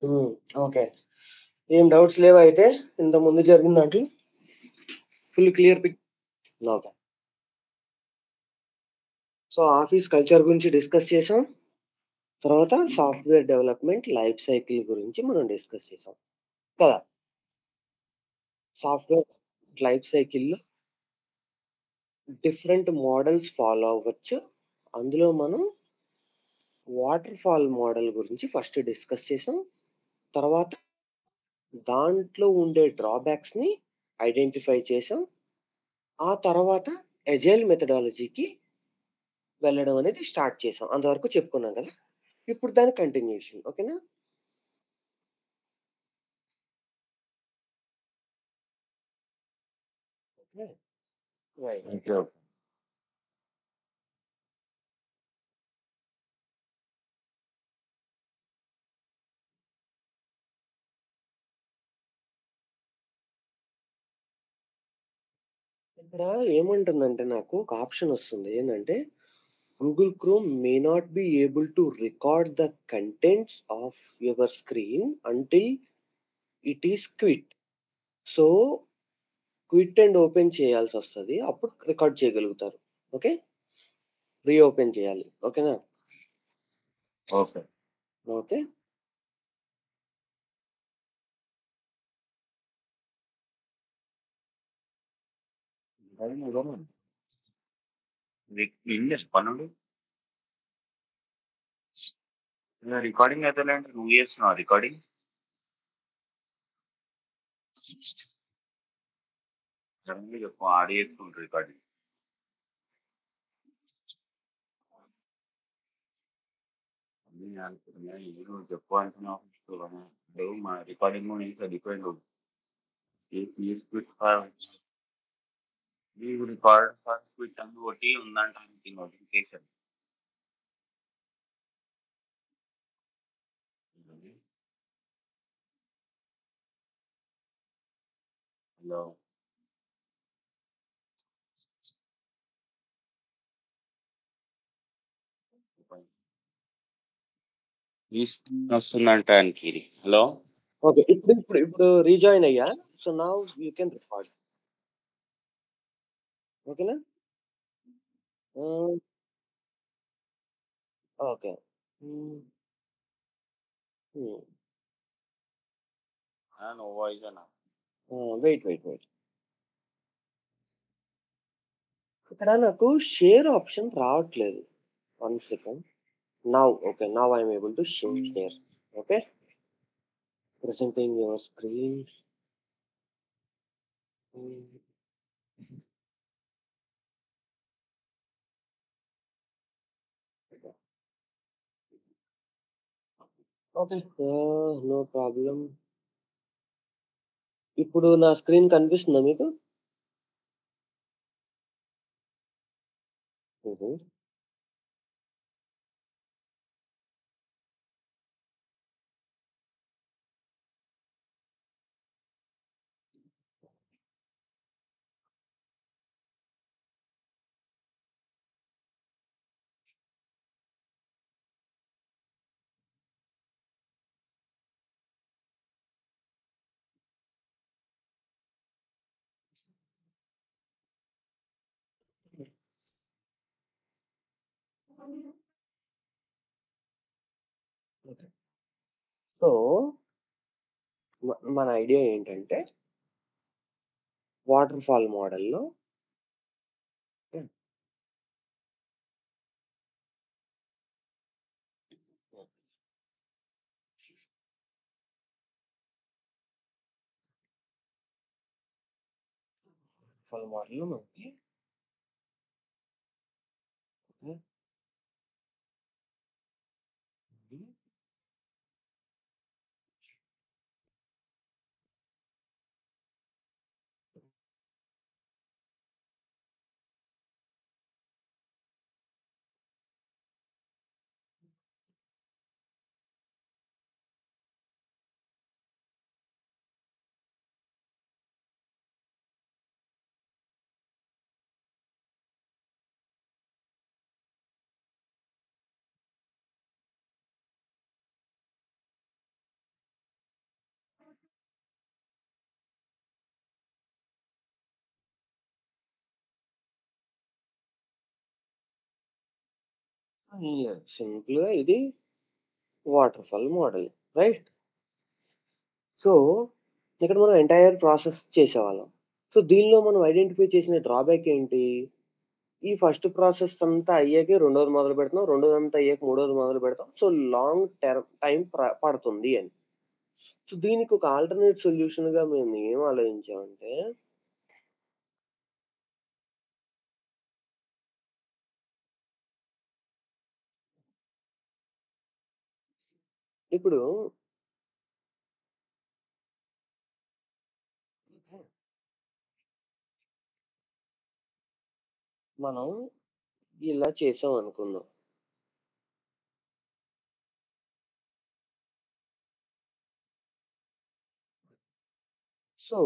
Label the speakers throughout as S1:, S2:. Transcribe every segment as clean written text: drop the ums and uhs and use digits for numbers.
S1: హ్మ్. ఓకే. ఏం డౌట్స్ లేవా అయితే? ఇంతకుముందు జరిగిన దాంట్లో? Full clear okay. So, office culture గురించి డిస్కస్ చేసాం. తర్వాత సాఫ్ట్‌వేర్ డెవలప్‌మెంట్ లైఫ్ సైకిల్ గురించి మనం డిస్కస్ చేసాం. కదా! సాఫ్ట్‌వేర్ లైఫ్ సైకిల్‌లో డిఫరెంట్ మోడల్స్ ఫాలో అవ్వచ్చు. అందులో మనం వాటర్ ఫాల్ మోడల్ గురించి ఫస్ట్ డిస్కస్ చేసాం. తర్వాత దాంట్లో ఉండే డ్రాబ్యాక్స్‌ని ఐడెంటిఫై చేసాం. ఆ తర్వాత అజైల్ మెథడాలజీకి వెళ్ళడం అనేది స్టార్ట్ చేసాం. అంతవరకు చెప్పుకున్నాం కదా! ఇప్పుడు దాని కంటిన్యూషన్. ఓకేనా? ఓకే. రైట్.
S2: ఓకే. ఓకే.
S1: ఇక్కడ ఏమంటుందంటే నాకు ఒక ఆప్షన్ వస్తుంది. ఏందంటే Google Chrome may not be able to record the contents of your screen until it is quit. So, quit and open చేయాల్సొస్తది. అప్పుడు రికార్డ్ చేయగలుగుతారు. ఓకే. రీఓపెన్ చేయాలి. ఓకేనా?
S2: ఓకే.
S1: ఓకే.
S2: ఇంగ్లీష్ చెప్పనుండు. రికార్డింగ్ అయితేలేండి. నువ్వు చేస్తున్నావా రికార్డింగ్? సడన్‌గా చెప్పు ఆడు చేస్తుండు రికార్డింగ్. అన్నీ అనుకున్నా నువ్వు చెప్పు అంటున్నావు ఫస్ట్. ఇప్పుడు మా రికార్డింగ్ నుంచి depend is quit for record for quit అని ఒకటి ఉందంట నోటిఫికేషన్. హలో. వస్తుందంట ఆయనకి. హలో.
S1: ఓకే. ఇప్పుడు రీజాయిన్ అయ్యా. So, now you can record. ఓకేనా? Ah, okay. Hmm. Hmm.
S2: No voice అన్న.
S1: వెయిట్. ఇక్కడ నాకు షేర్ ఆప్షన్ రావట్లేదు. 1 second. Now okay. Now I am able to share. Okay. Presenting your screen. Hmm. Okay. No problem. ఇప్పుడు నా screen కనిపిస్తుందా మీకు? హుహు. ఓకే. సో, మన ఐడియా ఏంటంటే వాటర్ ఫాల్ మోడల్‌లో హ్మ్. ఫాల్ మోడల్‌లో మనకి హ్మ్. హ్మ్. సింపుల్‌గా ఇది వాటర్‌ఫాల్ మోడల్. రైట్? సో, ఇక్కడ మనం ఎంటైర్ ప్రాసెస్ చేసేవాళ్ళం. సో, దీనిలో మనం ఐడెంటిఫై చేసిన డ్రాబ్యాక్ ఏంటి? ఈ ఫస్ట్ ప్రాసెస్ అంతా అయ్యాకే రెండోది మొదలుపెడుతున్నాం. రెండోదంతా అయ్యాక మూడోది మొదలుపెడతాం. సో, లాంగ్ టైమ్ పడుతుంది అని. సో, దీనికి ఒక ఆల్టర్‌నేట్ సొల్యూషన్‌గా మేము ఏం ఆలోచించామంటే, ఇప్పుడు మనం ఇలా చేసాం అనుకుందాం. సో,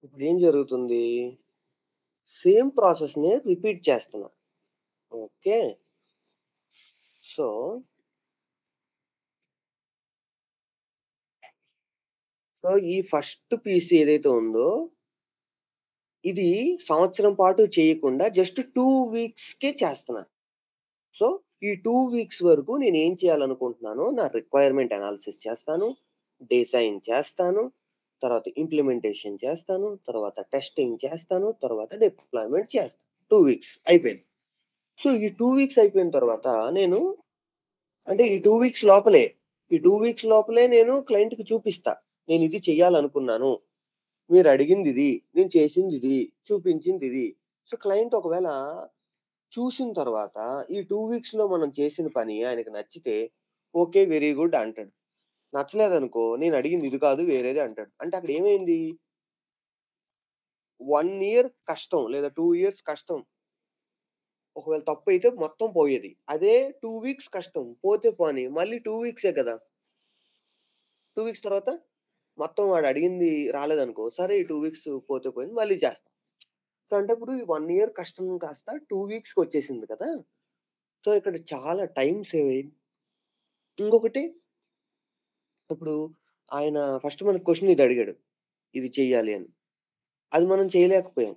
S1: ఇప్పుడేం జరుగుతుంది? సేమ్ ప్రాసెస్‌నే రిపీట్ చేస్తున్నా. ఓకే. సో, ఈ ఫస్ట్ పీస్ ఏదైతే ఉందో, ఇది సంవత్సరం పాటు చేయకుండా జస్ట్ 2 వీక్స్‌కే చేస్తున్నా. సో, ఈ 2 వీక్స్ వరకు నేనేం చేయాలనుకుంటున్నానో, నా రిక్వైర్మెంట్ అనాలిసిస్ చేస్తాను, డిజైన్ చేస్తాను, తర్వాత ఇంప్లిమెంటేషన్ చేస్తాను, తర్వాత టెస్టింగ్ చేస్తాను, తర్వాత డిప్లాయ్‌మెంట్ చేస్తాను. 2 వీక్స్ అయిపోయింది. సో, ఈ 2 వీక్స్ అయిపోయిన తర్వాత నేను అంటే ఈ 2 వీక్స్ లోపలే, ఈ 2 వీక్స్ లోపలే నేను క్లయింట్‌కి చూపిస్తా. నేనిది చేయాలనుకున్నాను. మీరడిగిందిది, నేను చేసిందిది, చూపించిందిది. సో, క్లయింట్ ఒకవేళ చూసిన తర్వాత ఈ 2 వీక్స్‌లో మనం చేసిన పని ఆయనకి నచ్చితే, ఓకే. వెరీ గుడ్ అంటాడు. నచ్చలేదనుకో నేనడిగింది ఇది కాదు వేరేది అంటాడు. అంటే అక్కడ ఏమైంది? 1 ఇయర్ కష్టం లేదా 2 ఇయర్స్ కష్టం. ఒకవేళ తప్పైతే మొత్తం పోయేది. అదే 2 వీక్స్ కష్టం. పోతే పోనీ మళ్ళీ 2 వీక్సే కదా! 2 వీక్స్ తర్వాత మొత్తం వాడడిగింది రాలేదనుకో, సరే ఈ 2 వీక్స్ పోతే పోయింది మళ్ళీ చేస్తాం. సో, అంటే ఇప్పుడు ఈ 1 ఇయర్ కష్టం కాస్త 2 వీక్స్‌కొచ్చేసింది కదా! సో, ఇక్కడ చాలా టైమ్ సేవ్ అయింది. ఇంకొకటి ఇప్పుడు ఆయన ఫస్ట్ మనకు క్వెషన్ ఇది అడిగాడు. ఇది చెయ్యాలి అని. అది మనం చేయలేకపోయాం.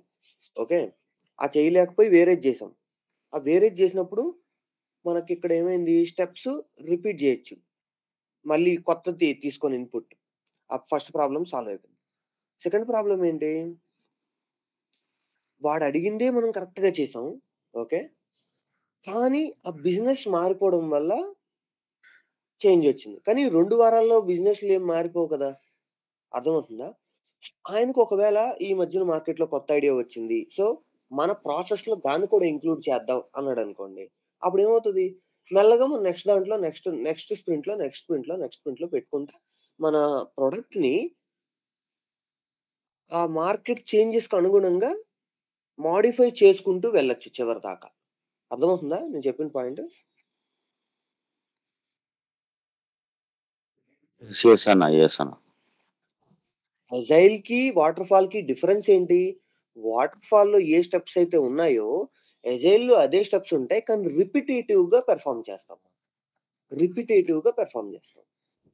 S1: ఓకే. ఆ చేయలేకపోయి వేరేది జేసాం. ఆ వేరేది జేసినప్పుడు మనకిక్కడ ఏమైంది స్టెప్స్ రిపీట్ జేయొచ్చు. మళ్ళీ కొత్తది తీసుకొని ఇన్‌పుట్. ఆ ఫస్ట్ ప్రాబ్లమ్ సాల్వ్ అయిపోయింది. సెకండ్ ప్రాబ్లమ్ ఏంటి? వాడడిగిందే మనం కరెక్ట్‌గా చేసాం. ఓకే. కానీ ఆ బిజినెస్ మారిపోవడం వల్ల చేంజొచ్చింది. కానీ 2 వారాల్లో బిజినెస్‌లేం మారిపోవు కదా! అర్థమవుతుందా? ఆయనకు ఒకవేళ ఈ మధ్యన మార్కెట్‌లో కొత్త ఐడియా వచ్చింది. సో, మన ప్రాసెస్‌లో దాన్ని కూడా ఇంక్లూడ్ చేద్దాం అన్నాడనుకోండి. అప్పుడేమవుతది? మెల్లగా మనం నెక్స్ట్ దాంట్లో నెక్స్ట్ స్ప్రింట్‌లో పెట్టుకుంటా మన ప్రొడక్ట్‌ని ఆ మార్కెట్ చేంజెస్‌కి అనుగుణంగా మోడిఫై చేసుకుంటూ వెళ్ళొచ్చు చివరిదాకా. అర్థమవుతుందా నేను చెప్పిన పాయింట్?
S2: యెస్. యెస్ అన్న. యెస్ అన్న.
S1: అజైల్‌కి, వాటర్ ఫాల్‌కి డిఫరెన్స్ ఏంటి? వాటర్ ఫాల్‌లో ఏ స్టెప్స్ అయితే ఉన్నాయో, అజైల్‌లో అదే స్టెప్స్ ఉంటాయి. కానీ రిపిటేటివ్‌గా పెర్ఫార్మ్ చేస్తాం. రిపిటేటివ్‌గా పెర్ఫార్మ్ చేస్తాం.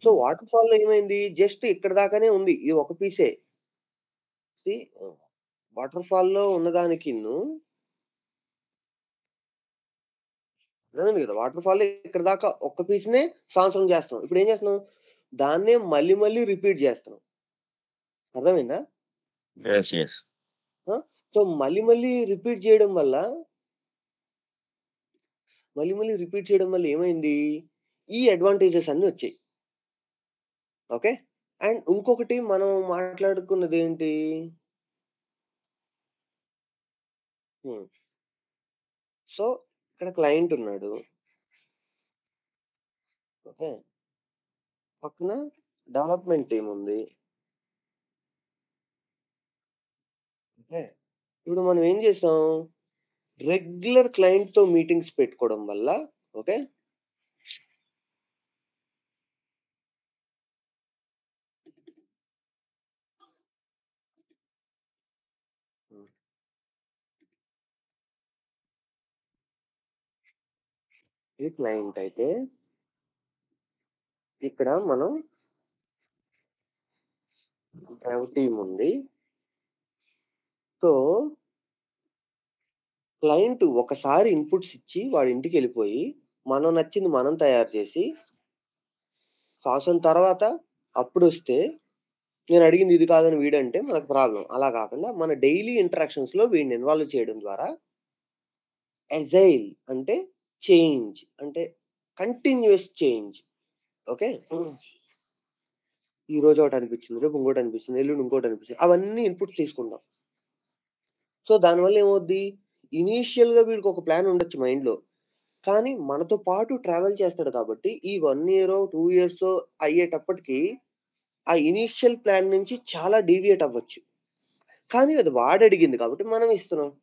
S1: సో, వాటర్ ఫాల్‌లో ఏమైంది? జస్ట్ ఇక్కడి దాకానే ఉంది. ఈ ఒక పీసే. సీ వాటర్ ఫాల్‌లో ఉన్నదానికిను అర్థమైంది కదా! వాటర్ ఫాల్‌లో ఇక్కడి దాకా ఒక్క పీస్‌నే సంవత్సరం చేస్తున్నాం. ఇప్పుడేం చేస్తున్నాం? దాన్నే మళ్ళీ మళ్ళీ రిపీట్ చేస్తున్నాం. అర్థమైందా?
S2: యెస్. యెస్.
S1: ఆ! సో, మళ్ళీ మళ్ళీ రిపీట్ చేయడం వల్ల మళ్ళీ మళ్ళీ రిపీట్ చేయడం వల్ల ఏమైంది? ఈ అడ్వాంటేజెస్ అన్నీ వచ్చాయి. ఓకే. అండ్ ఇంకొకటి మనం మాట్లాడుకున్నదేంటి? హ్మ్. సో, ఇక్కడ క్లయింట్ ఉన్నాడు. ఓకే. పక్కన డెవలప్‌మెంట్ టీమ్ ఉంది. ఓకే. ఇప్పుడు మనం ఏం చేసాం? రెగ్యులర్ క్లయింట్‌తో మీటింగ్స్ పెట్టుకోవడం వల్ల ఓకే. హ్మ్. ఇది క్లయింట్ అయితే ఇక్కడ మనం డెవ్ టీమ్ ఉంది. సో, క్లయింట్ ఒకసారి ఇన్‌పుట్స్ ఇచ్చి వాడి ఇంటికెళ్ళిపోయి, మనం నచ్చింది మనం తయారు చేసి, సంవత్సరం తర్వాత అప్పుడొస్తే, నేనడిగింది ఇది కాదని వీడంటే మనకు ప్రాబ్లమ్. అలా కాకుండా మన డైలీ ఇంటరాక్షన్స్‌లో వీడిని ఇన్వాల్వ్ చేయడం ద్వారా ఎజైల్ అంటే చేంజ్ అంటే కంటిన్యూయస్ చేంజ్. ఓకే. ఈరోజు ఒకటనిపించింది, రేపు ఇంకోటనిపిస్తుంది, ఎల్లుండి ఇంకోటనిపిస్తుంది. అవన్నీ ఇన్‌పుట్స్ తీసుకుంటాం. సో, దానివల్ల ఏమవుద్ది, ఇనీషియల్‌గా వీడికొక ప్లాన్ ఉండొచ్చు మైండ్‌లో. కానీ మనతో పాటు ట్రావెల్ చేస్తాడు కాబట్టి, ఈ 1 ఇయరో, 2 ఇయర్సో అయ్యేటప్పటికి, ఆ ఇనీషియల్ ప్లాన్ నుంచి చాలా డీవియేట్ అవ్వచ్చు. కానీ అది వాడడిగింది కాబట్టి మనం ఇస్తున్నాం.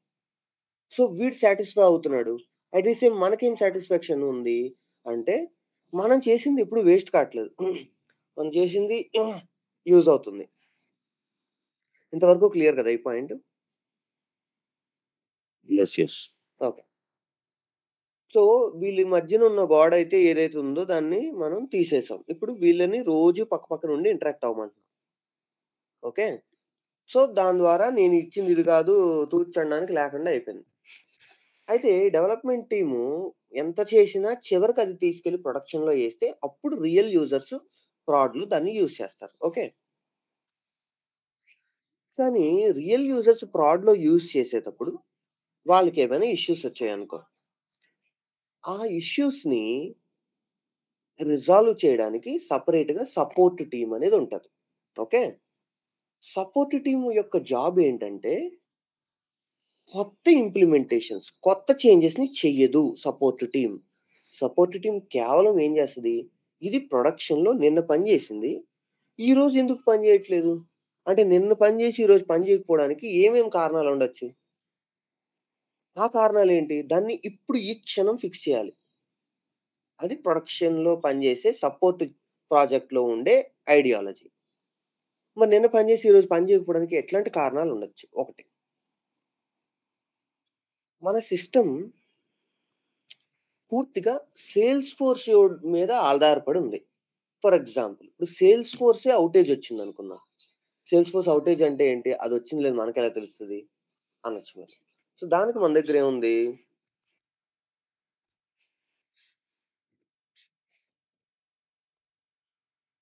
S1: సో, వీడు సాటిస్ఫై అవుతున్నాడు. అట్ ది సేమ్ మనకేం సాటిస్ఫాక్షన్ ఉంది అంటే, మనం చేసింది ఎప్పుడు వేస్ట్ కాట్లేదు. మనం చేసింది యూజ్ అవుతుంది. ఇంతవరకు క్లియర్ కదా ఈ point?
S2: Yes. Yes.
S1: Okay. So, వీళ్ళ మధ్యన ఉన్న గోడైతే ఏదైతే ఉందో దాన్ని మనం తీసేసాం. ఇప్పుడు వీళ్ళని రోజు పక్క పక్కన ఉండి ఇంటరాక్ట్ అవ్వమంటున్నాం. ఓకే. సో, దాని ద్వారా నేను ఇచ్చింది ఇది కాదు తూచనడానికి లేకుండా అయిపోయింది. అయితే డెవలప్‌మెంట్ టీము ఎంత చేసినా చివరికి అది తీసుకెళ్ళి ప్రొడక్షన్‌లో ఏస్తే అప్పుడు రియల్ యూజర్స్, ప్రాడ్‌లు దాన్ని యూజ్ చేస్తారు. ఓకే. కానీ రియల్ యూజర్స్ ప్రాడ్‌లో యూజ్ చేసేటప్పుడు వాళ్ళకేమైనా ఇష్యూస్ వచ్చాయనుకో, ఆ ఇష్యూస్‌ని రిజాల్వ్ చేయడానికి సెపరేట్‌గా సపోర్ట్ టీమ్ అనేది ఉంటది. ఓకే. సపోర్ట్ టీమ్ యొక్క జాబ్ ఏంటంటే కొత్త ఇంప్లిమెంటేషన్స్, కొత్త చేంజెస్‌ని చెయ్యదు సపోర్ట్ టీమ్. సపోర్ట్ టీమ్ కేవలం ఏం చేస్తది, ఇది ప్రొడక్షన్‌లో నిన్న పని చేసింది. ఈరోజు ఎందుకు పని చేయట్లేదు? అంటే నిన్న పని చేసి ఈరోజు పని చేయకపోవడానికి ఏమేం కారణాలుండొచ్చు? ఆ కారణాలేంటి? దాన్ని ఇప్పుడు ఈ క్షణం ఫిక్స్ చేయాలి. అది ప్రొడక్షన్‌లో పనిచేసే సపోర్ట్ ప్రాజెక్ట్‌లో ఉండే ఐడియాలజీ. మరి నిన్న పని చేసి ఈరోజు పని చేయకపోవడానికి ఎట్లాంటి కారణాలుండొచ్చు? ఒకటి. మన సిస్టమ్ పూర్తిగా సేల్స్ ఫోర్స్ మీద ఆధారపడి ఉంది. ఫర్ ఎగ్జాంపుల్ ఇప్పుడు సేల్స్ ఫోర్సే ఔటేజ్ వచ్చిందనుకుందాం. సేల్స్ ఫోర్స్ ఔటేజ్ అంటే ఏంటి? అదొచ్చింది లేదు మనకెలా తెలుస్తది? అనొచ్చు మీరు. సో, దానికి మన దగ్గర ఏముంది?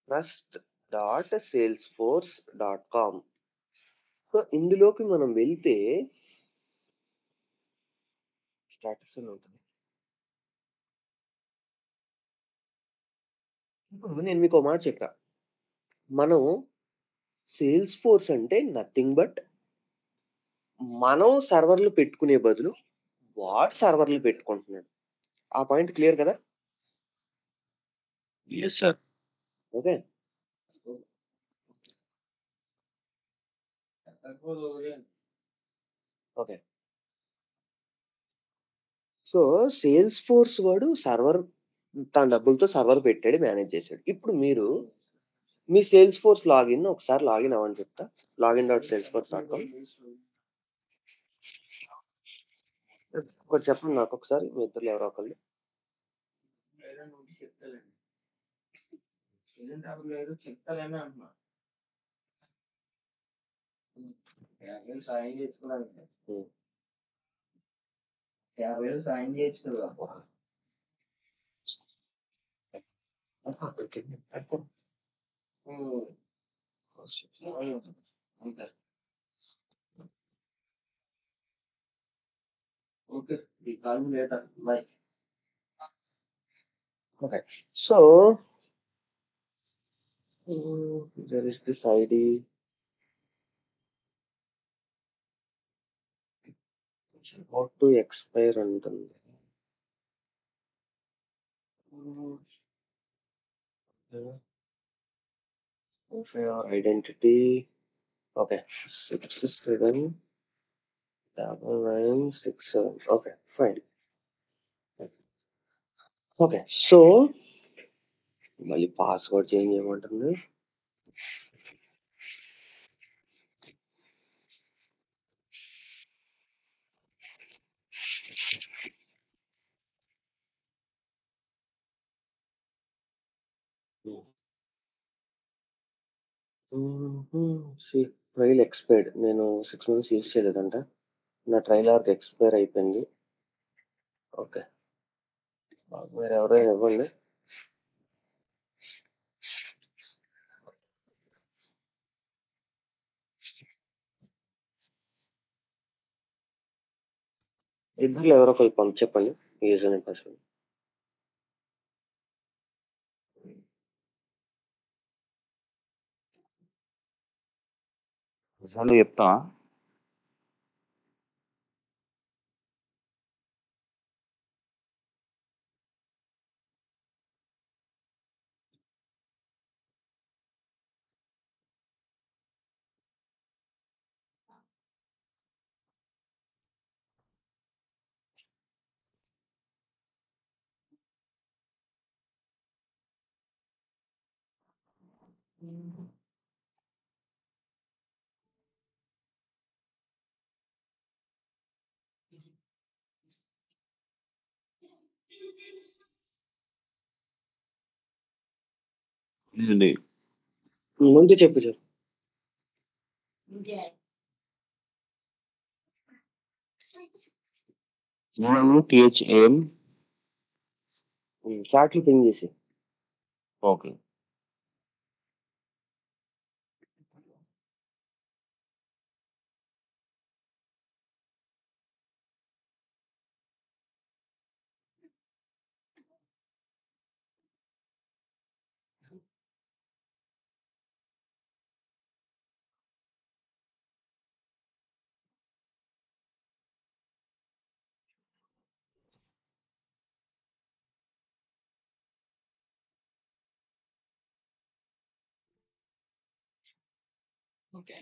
S1: trust.salesforce.com. సో, ఇందులోకి మనం వెళ్తే స్టాటస్ అని ఉంటది. ఇప్పుడు నేను మీకో మాట చెప్పా. మనం సేల్స్ ఫోర్స్ అంటే నథింగ్ బట్ మనం సర్వర్‌లు పెట్టుకునే బదులు వాడు సర్వర్‌లు పెట్టుకుంటున్నాడు. ఆ పాయింట్ క్లియర్ కదా?
S2: Yes sir.
S1: Okay. Okay. So, sales force వాడు సర్వర్ తన డబ్బులతో సర్వర్ పెట్టాడు, మేనేజ్ చేసాడు. ఇప్పుడు మీరు మీ సేల్స్ ఫోర్స్ లాగిన్ ఒకసారి లాగిన్ అవ్వండి చెప్తా. లాగిన్.salesforce.com. ఒకటి చెప్పండి నాకొకసారి మీ ఇద్దరిలో ఎవరో ఒకళ్ళు. హ్మ్. ఆహా! Okay. Okay. So, there is this ID about to expire అంటుంది. హ్మ్. Verify your identity. Okay. 679967. Okay. Fine. Okay. So, మళ్ళీ పాస్‌వర్డ్ చేంజ్ చేయమంటుంది. హ్మ్. హుహు. See trial expired. నేను 6 మంత్స్ యూజ్ చేయలేదంట. నా ట్రయల్ ఆర్క్ ఎక్స్‌పైర్ అయిపోయింది. ఓకే. మీరెవరైనా ఇవ్వండి. ఇద్దరిలో ఎవరో ఒకళ్ళు చెప్పండి. User name, password.
S2: నిజాలు చెప్తావా? ఇది
S1: ముందు చెప్పు.
S2: టీహెచ్ఏఎం.
S1: చాట్‌లో పింగ్ చేసేయి.
S2: ఓకే.
S1: ఓకే.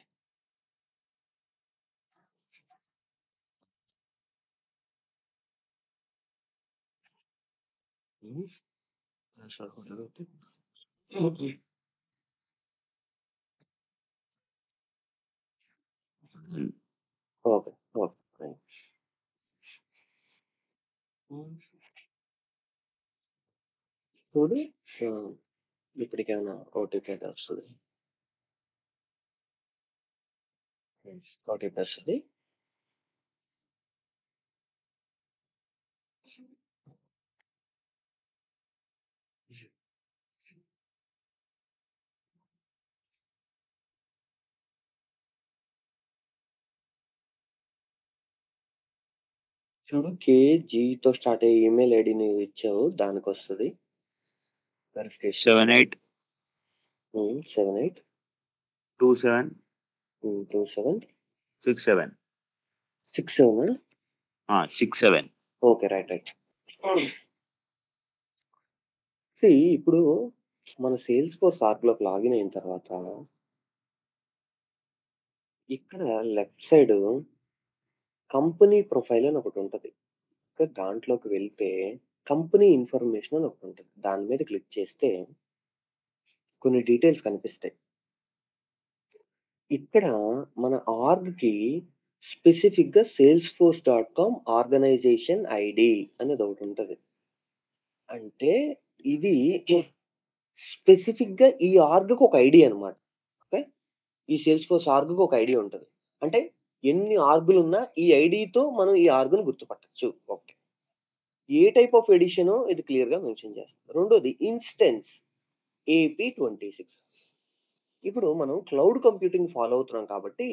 S1: పాస్వర్డ్ కొట్టగొట్టి ఓకే. ఓకే. ఫైన్. చూడు. ఇప్పటికేమైనా ఓటీపీ అయితే వస్తది. ఓటీపీ వస్తది. చూడు, కేజీతో స్టార్ట్ అయ్యే ఈమెయిల్ ఐడీ నువ్వు ఇచ్చావు. దానికొస్తది. వెరిఫికేషన్.
S2: 78
S1: 78
S2: 27
S1: 27
S2: 67.
S1: 67.
S2: 67.
S1: ఓకే. రైట్. ఇప్పుడు మన సేల్స్ ఫోర్స్ ఆర్క్‌లోకి లాగిన్ అయిన తర్వాత ఇక్కడ లెఫ్ట్ సైడ్ కంపెనీ ప్రొఫైల్ అని ఒకటుంటది. దాంట్లోకి వెళ్తే కంపెనీ ఇన్ఫర్మేషన్ అని ఒకటుంటది. దాని మీద క్లిక్ చేస్తే కొన్ని డీటెయిల్స్ కనిపిస్తాయి. ఇక్కడ మన ఆర్గ్‌కి స్పెసిఫిక్‌గా సేల్స్‌ఫోర్స్.కామ్ ఆర్గనైజేషన్ ఐడీ అనేది ఒకటుంటది. అంటే ఇది స్పెసిఫిక్‌గా ఈ ఆర్గ్‌కి ఒక ఐడీ అన్నమాట. ఓకే. ఈ సేల్స్‌ఫోర్స్ ఆర్గ్‌కి ఒక ఐడీ ఉంటది. అంటే ఎన్ని ఆర్గ్‌లున్నా ఈ ఐడీతో మనం ఈ ఆర్గ్‌ని గుర్తుపట్టొచ్చు. ఒకటి. ఏ టైప్ ఆఫ్ ఎడిషనో ఇది క్లియర్‌గా మెన్షన్ చేస్తది. రెండోది ఇన్‌స్టెన్స్ AP26. ఇప్పుడు మనం క్లౌడ్ కంప్యూటింగ్ ఫాలో అవుతున్నాం కాబట్టి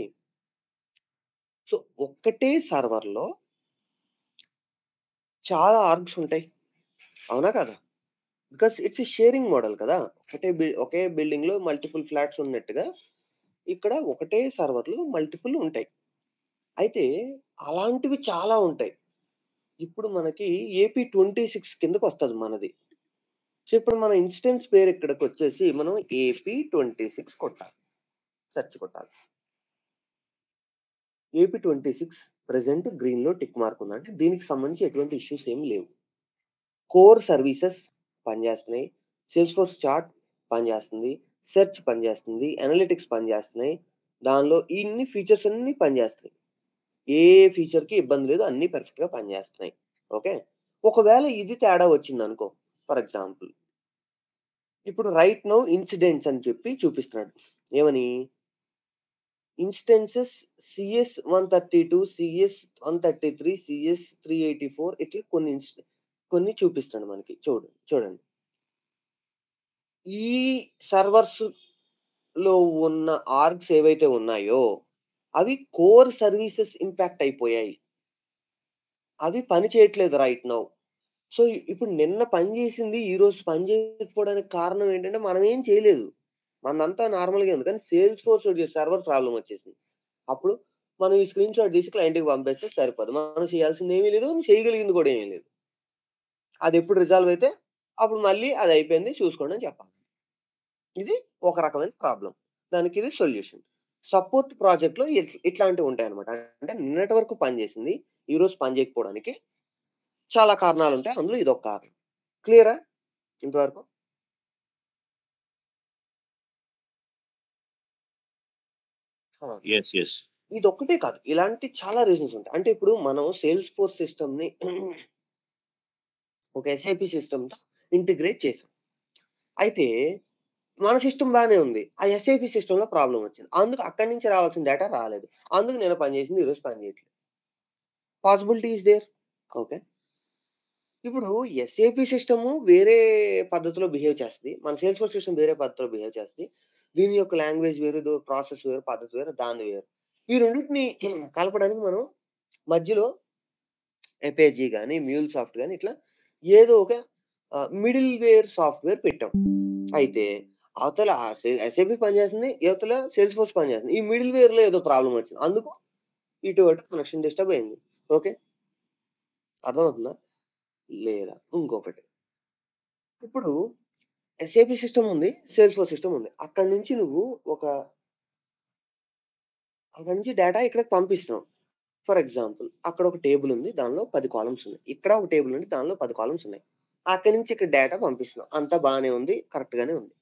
S1: ఒక్కటే సర్వర్‌లో చాలా ఆర్గ్స్ ఉంటాయి. అవునా కాదా? Because it's a sharing model కదా! ఒకే బిల్డింగ్‌లో మల్టిపుల్ ఫ్లాట్స్ ఉన్నట్టుగా ఇక్కడ ఒకటే సర్వర్‌లో మల్టిపుల్ ఉంటాయి. అయితే అలాంటివి చాలా ఉంటాయి. ఇప్పుడు మనకి AP26 కిందకొస్తది మనది. ఇప్పుడు మన ఇన్‌స్టెన్స్ పేరు ఇక్కడికొచ్చేసి మనం AP26 కొట్టాలి. సెర్చ్ కొట్టాలి. AP26 ప్రెజెంట్ గ్రీన్‌లో టిక్ మార్క్ ఉంది. అంటే దీనికి సంబంధించి ఎటువంటి ఇష్యూస్ ఏమి లేవు. కోర్ సర్వీసెస్ పనిచేస్తున్నాయి. సేల్స్‌ఫోర్స్ చార్ట్ పనిచేస్తుంది. సెర్చ్ పనిచేస్తుంది. అనలిటిక్స్ పనిచేస్తున్నాయి. దానిలో ఇన్ని ఫీచర్స్ అన్నీ పనిచేస్తున్నాయి. ఏ ఫీచర్‌కి ఇబ్బంది లేదు. అన్నీ పర్ఫెక్ట్‌గా పనిచేస్తున్నాయి. ఓకే. ఒకవేళ ఇది తేడా వచ్చిందనుకో, ఫర్ ఎగ్జాంపుల్ ఇప్పుడు రైట్ నౌ ఇన్సిడెంట్స్ అని చెప్పి చూపిస్తున్నాడు. ఏమని? ఇన్‌స్టెన్సెస్ CS132, CS133, CS384 ఇట్లా కొన్ని చూపిస్తాడు మనకి. చూడండి. ఈ సర్వర్స్‌లో ఉన్న ఆర్గ్స్ ఏవైతే ఉన్నాయో, అవి కోర్ సర్వీసెస్ ఇంపాక్ట్ అయిపోయాయి. అవి పని చేయట్లేదు రైట్ నౌ. సో, ఇప్పుడు నిన్న పని చేసింది ఈరోజు పని చేయకపోవడానికి కారణం ఏంటంటే, మనం ఏం చేయలేదు. మనదంతా నార్మల్‌గే ఉంది. కానీ సేల్స్ ఫోర్స్ సర్వర్ ప్రాబ్లమ్ వచ్చేసింది. అప్పుడు మనం ఈ స్క్రీన్ షాట్ తీసి క్లయింట్‌కి పంపేస్తే సరిపోదు. మనం చేయాల్సింది ఏమీ లేదు. చేయగలిగింది కూడా ఏమీ లేదు. అదెప్పుడు రిజాల్వ్ అయితే, అప్పుడు మళ్ళీ అదయిపోయింది చూసుకోండి అని చెప్పాలి. ఇది ఒక రకమైన ప్రాబ్లమ్. దానికి ఇది సొల్యూషన్. సపోర్ట్ ప్రాజెక్ట్‌లో ఇట్లాంటివుంటాయన్నమాట. అంటే నిన్నటి వరకు పని చేసింది, ఈరోజు పని చేయకపోవడానికి చాలా కారణాలుంటాయి. అందులో ఇదొక కారణం. క్లియరా ఇంతవరకు? ఆ!
S2: యెస్. యెస్.
S1: ఇదొక్కటే కాదు. ఇలాంటి చాలా రీజన్స్ ఉంటాయి. అంటే ఇప్పుడు మనం సేల్స్ ఫోర్స్ సిస్టమ్‌ని ఒక ఎస్ఏపీ సిస్టమ్‌తో ఇంటిగ్రేట్ చేసాం. అయితే మన సిస్టమ్ బానే ఉంది. ఆ ఎస్ఏపీ సిస్టమ్‌లో ప్రాబ్లమ్ వచ్చింది. అందుకు అక్కడి నుంచి రావాల్సిన డేటా రాలేదు. అందుకు నిన్న పని చేసింది, ఈరోజు పని చేయట్లేదు. Possibility is there. ఓకే. ఇప్పుడు ఎస్ఏపీ సిస్టము వేరే పద్ధతిలో బిహేవ్ చేస్తది. మన సేల్స్‌ఫోర్స్ సిస్టమ్ వేరే పద్ధతిలో బిహేవ్ చేస్తది. దీని యొక్క లాంగ్వేజ్ వేరు, ప్రాసెస్ వేరు, పద్ధతి వేరు, దానిది వేరు. ఈ రెండిటిని కలపడానికి మనం మధ్యలో ఎపేజీ గాని, మ్యూల్‌సాఫ్ట్ గాని ఇట్లా ఏదో ఒక మిడిల్ వేర్ సాఫ్ట్‌వేర్ పెట్టాం. అయితే అవతల ఎస్ఏపీ పనిచేస్తుంది. ఇవతల సేల్స్‌ఫోర్స్ పనిచేస్తుంది. ఈ మిడిల్ వేర్‌లో ఏదో ప్రాబ్లమ్ వచ్చింది. అందుకు ఇటు అటు కనెక్షన్ డిస్టర్బ్ అయింది. ఓకే. అర్థమవుతుందా? లేదా ఇంకొకటి. ఇప్పుడు ఎస్ఏపీ సిస్టమ్ ఉంది. సేల్స్‌ఫోర్స్ సిస్టమ్ ఉంది. ఒక అక్కడి నుంచి డేటా ఇక్కడికి పంపిస్తున్నాం. ఫర్ ఎగ్జాంపుల్ అక్కడ ఒక టేబుల్ ఉంది. దానిలో 10 కాలమ్స్ ఉన్నాయి. ఇక్కడ ఒక టేబుల్ ఉంది. దానిలో 10 కాలమ్స్ ఉన్నాయి. అక్కడి నుంచి ఇక్కడ డేటా పంపిస్తున్నాం. అంతా బానే ఉంది. కరెక్ట్ గానే ఉంది.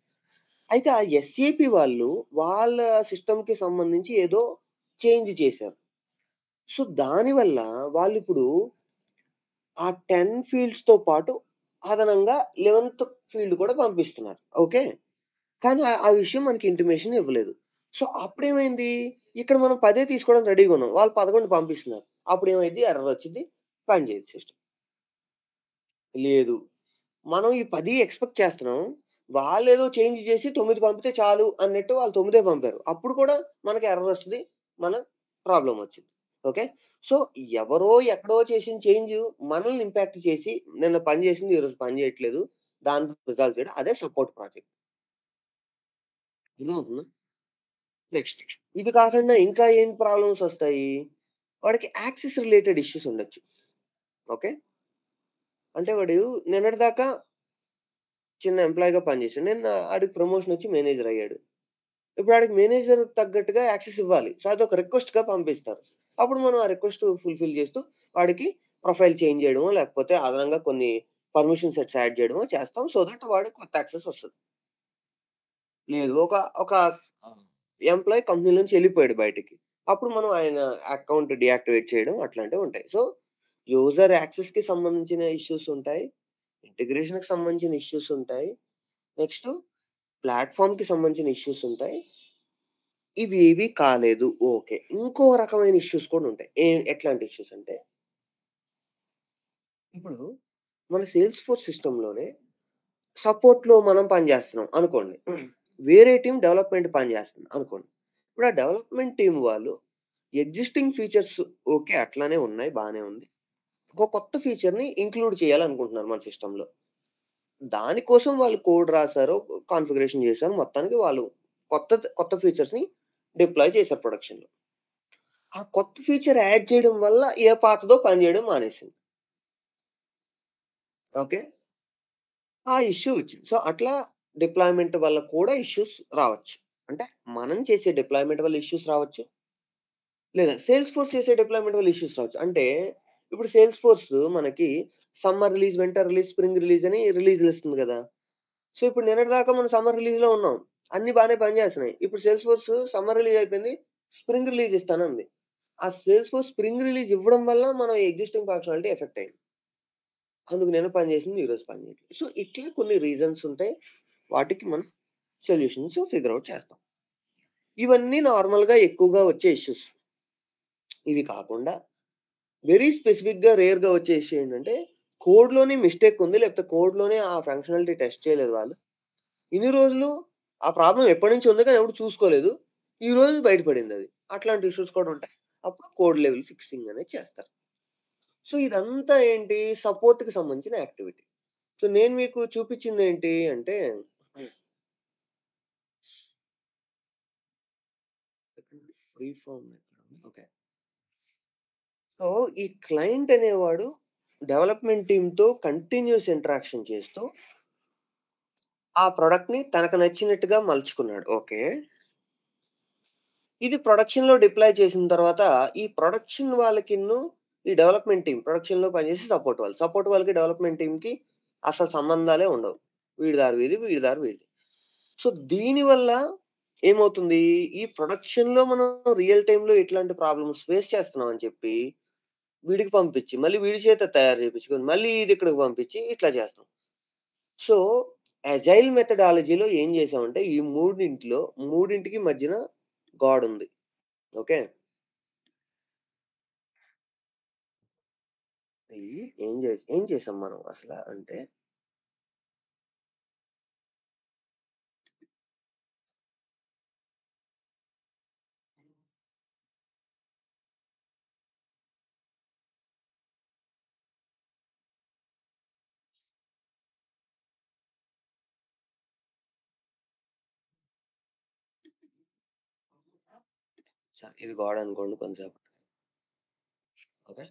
S1: అయితే ఆ ఎస్ఏపీ వాళ్ళు వాళ్ళ సిస్టమ్‌కి సంబంధించి ఏదో చేంజ్ చేశారు. సో, దానివల్ల వాళ్ళిప్పుడు ఆ 10 ఫీల్డ్స్‌తో పాటు అదనంగా 11థ్ ఫీల్డ్ కూడా పంపిస్తున్నారు. ఓకే. కానీ ఆ విషయం మనకి ఇంటిమేషన్ ఇవ్వలేదు. సో, అప్పుడేమైంది? ఇక్కడ మనం 10 తీసుకోవడానికి రెడీగా ఉన్నాం. వాళ్ళు 11 పంపిస్తున్నారు. అప్పుడేమైద్ది? ఎర్రర్ వచ్చిద్ది. పని చేయదు సిస్టమ్. లేదు. మనం ఈ 10 ఎక్స్‌పెక్ట్ చేస్తున్నాం. వాళ్ళేదో చేంజ్ చేసి 9 పంపితే చాలు అన్నట్టు వాళ్ళు 9 పంపారు. అప్పుడు కూడా మనకి ఎర్రర్ వస్తది. మన ప్రాబ్లమ్ వచ్చింది. ఓకే. సో, ఎవరో ఎక్కడో చేసిన చేంజ్ మనల్ని ఇంపాక్ట్ చేసి నిన్న పని చేసింది ఈరోజు పని చేయట్లేదు. దాన్ని రిజాల్వ్ చేయడం అదే సపోర్ట్ ప్రాజెక్ట్. అర్థమవుతుందా? నెక్స్ట్ ఇది కాకుండా ఇంకా ఏం ప్రాబ్లమ్స్ వస్తాయి? వాడికి యాక్సెస్ రిలేటెడ్ ఇష్యూస్ ఉండొచ్చు. ఓకే. అంటే వాడు నిన్నటిదాకా చిన్న ఎంప్లాయీగా పనిచేసాడు. నిన్న ఆడికి ప్రమోషన్ వచ్చి మేనేజర్ అయ్యాడు. ఇప్పుడు ఆడికి మేనేజర్ తగ్గట్టుగా యాక్సెస్ ఇవ్వాలి. సో, అదొక రిక్వెస్ట్‌గా పంపిస్తారు. అప్పుడు మనం ఆ రిక్వెస్ట్ ఫుల్‌ఫిల్ చేస్తూ వాడికి ప్రొఫైల్ చేంజ్ చేయడమో, లేకపోతే అదనంగా కొన్ని పర్మిషన్ సెట్స్ యాడ్ చేయడమో చేస్తాం. సో దట్ వాడికి కొత్త యాక్సెస్ వస్తది. లేదు ఒక ఆహ్, ఎంప్లాయీ కంపెనీ నుంచి ఎళ్ళిపోయాడు బయటికి. అప్పుడు మనం ఆయన అకౌంట్ డీయాక్టివేట్ చేయడం అట్లాంటివుంటాయి. సో, యూజర్ యాక్సెస్‌కి సంబంధించిన ఇష్యూస్ ఉంటాయి. ఇంటిగ్రేషన్‌కి సంబంధించిన ఇష్యూస్ ఉంటాయి. నెక్స్ట్ ప్లాట్‌ఫార్మ్‌కి సంబంధించిన ఇష్యూస్ ఉంటాయి. ఇవి ఏవి కాలేదు. ఓకే. ఇంకో రకమైన ఇష్యూస్ కూడా ఉంటాయి. ఎట్లాంటి ఇష్యూస్ అంటే, ఇప్పుడు మన సేల్స్ ఫోర్స్ సిస్టమ్‌లోనే సపోర్ట్‌లో మనం పని చేస్తున్నాం అనుకోండి. వేరే టీమ్ డెవలప్‌మెంట్ పని చేస్తుంది అనుకోండి. ఇప్పుడు ఆ డెవలప్‌మెంట్ టీమ్ వాళ్ళు ఎగ్జిస్టింగ్ ఫీచర్స్ ఓకే. అట్లానే ఉన్నాయి. బానే ఉంది. ఒక కొత్త ఫీచర్‌ని ఇంక్లూడ్ చేయాలనుకుంటున్నారు మన సిస్టమ్‌లో. దాని కోసం వాళ్ళు కోడ్ రాసారు. కాన్ఫిగరేషన్ చేశారు. మొత్తానికి వాళ్ళు కొత్త ఫీచర్స్‌ని డిప్లాయ్ చేశారు ప్రొడక్షన్‌లో. ఆ కొత్త ఫీచర్ యాడ్ చేయడం వల్ల ఏ పాతదో పనిచేయడం మానేసింది. ఓకే. ఆ ఇష్యూ వచ్చింది. సో, అట్లా డిప్లాయ్‌మెంట్ వల్ల కూడా ఇష్యూస్ రావచ్చు. అంటే మనం చేసే డిప్లాయ్‌మెంట్ వల్ల ఇష్యూస్ రావచ్చు. లేదా సేల్స్ ఫోర్స్ చేసే డిప్లాయ్‌మెంట్ వల్ల ఇష్యూస్ రావచ్చు. అంటే ఇప్పుడు సేల్స్ ఫోర్స్ మనకి summer release, winter release, spring release అని రిలీజ్‌లు ఇస్తుంది గదా! సో, ఇప్పుడు నిన్నటిదాకా మనం సమ్మర్ రిలీజ్‌లో ఉన్నాం. అన్నీ బానే పనిచేస్తున్నాయి. ఇప్పుడు సేల్స్ ఫోర్స్ సమ్మర్ రిలీజ్ అయిపోయింది. స్ప్రింగ్ రిలీజ్ ఇస్తానంది. ఆ సేల్స్ ఫోర్స్ స్ప్రింగ్ రిలీజ్ ఇవ్వడం వల్ల మనం ఎగ్జిస్టింగ్ ఫంక్షనాలిటీ ఎఫెక్ట్ అయింది. అందుకు నిన్న పని చేసింది ఈరోజు పని చేయట్లేదు. సో, ఇట్లా కొన్ని రీజన్స్ ఉంటాయి. వాటికి మనం సొల్యూషన్స్ ఫిగర్ ఔట్ చేస్తాం. ఇవన్నీ నార్మల్‌గా ఎక్కువగా వచ్చే ఇష్యూస్. ఇవి కాకుండా వెరీ స్పెసిఫిక్‌గా, రేర్‌గా వచ్చే ఇష్యూ ఏంటంటే, కోడ్‌లోనే మిస్టేక్ ఉంది. లేకపోతే కోడ్‌లోనే ఆ ఫంక్షనాలిటీ టెస్ట్ చేయలేదు వాళ్ళు. ఇన్ని రోజులు ఆ ప్రాబ్లమ్ ఎప్పటినుంచో ఉంది కానీ ఎవడు చూసుకోలేదు. ఈరోజు బయటపడిందది. అట్లాంటి ఇష్యూస్ కూడా ఉంటాయి. అప్పుడు కోడ్ లెవెల్ ఫిక్సింగ్ అనేది చేస్తారు. సో, ఇదంతా ఏంటి సపోర్ట్‌కి సంబంధించిన యాక్టివిటీ. సో, నేను మీకు చూపించిందేంటి అంటే ఫ్రీ ఫార్మ్ ఓకే. సో, ఈ క్లయింట్ అనేవాడు డెవలప్‌మెంట్ టీమ్‌తో కంటిన్యూయస్ ఇంటరాక్షన్ చేస్తూ ఆ ప్రొడక్ట్‌ని తనకు నచ్చినట్టుగా మలుచుకున్నాడు. ఓకే. ఇది ప్రొడక్షన్‌లో డిప్లాయ్ చేసిన తర్వాత, ఈ ప్రొడక్షన్ వాళ్ళకిను, ఈ డెవలప్‌మెంట్ టీమ్ ప్రొడక్షన్‌లో పనిచేసే సపోర్ట్ వాళ్ళు. సపోర్ట్ వాళ్ళకి, డెవలప్‌మెంట్ టీమ్‌కి అసలు సంబంధాలే ఉండవు. వీడి దారి వీడిది, వీడి దారి వీడిది. సో, దీనివల్ల ఏమవుతుంది, ఈ ప్రొడక్షన్‌లో మనం రియల్ టైమ్‌లో ఎట్లాంటి ప్రాబ్లమ్స్ ఫేస్ చేస్తున్నాం అని చెప్పి, వీడికి పంపించి, మళ్ళీ వీడి చేత తయారు చేపించుకొని, మళ్ళీ ఇది ఇక్కడికి పంపించి ఇట్లా చేస్తాం. సో, అజైల్ మెథడాలజీలో ఏం చేసామంటే, ఈ మూడింటికి మధ్యన గాడుంది. ఓకే. ఏం చేసాం మనం అసల అంటే, ఇది గోడ అనుకోండి కొంసేపు. ఓకే.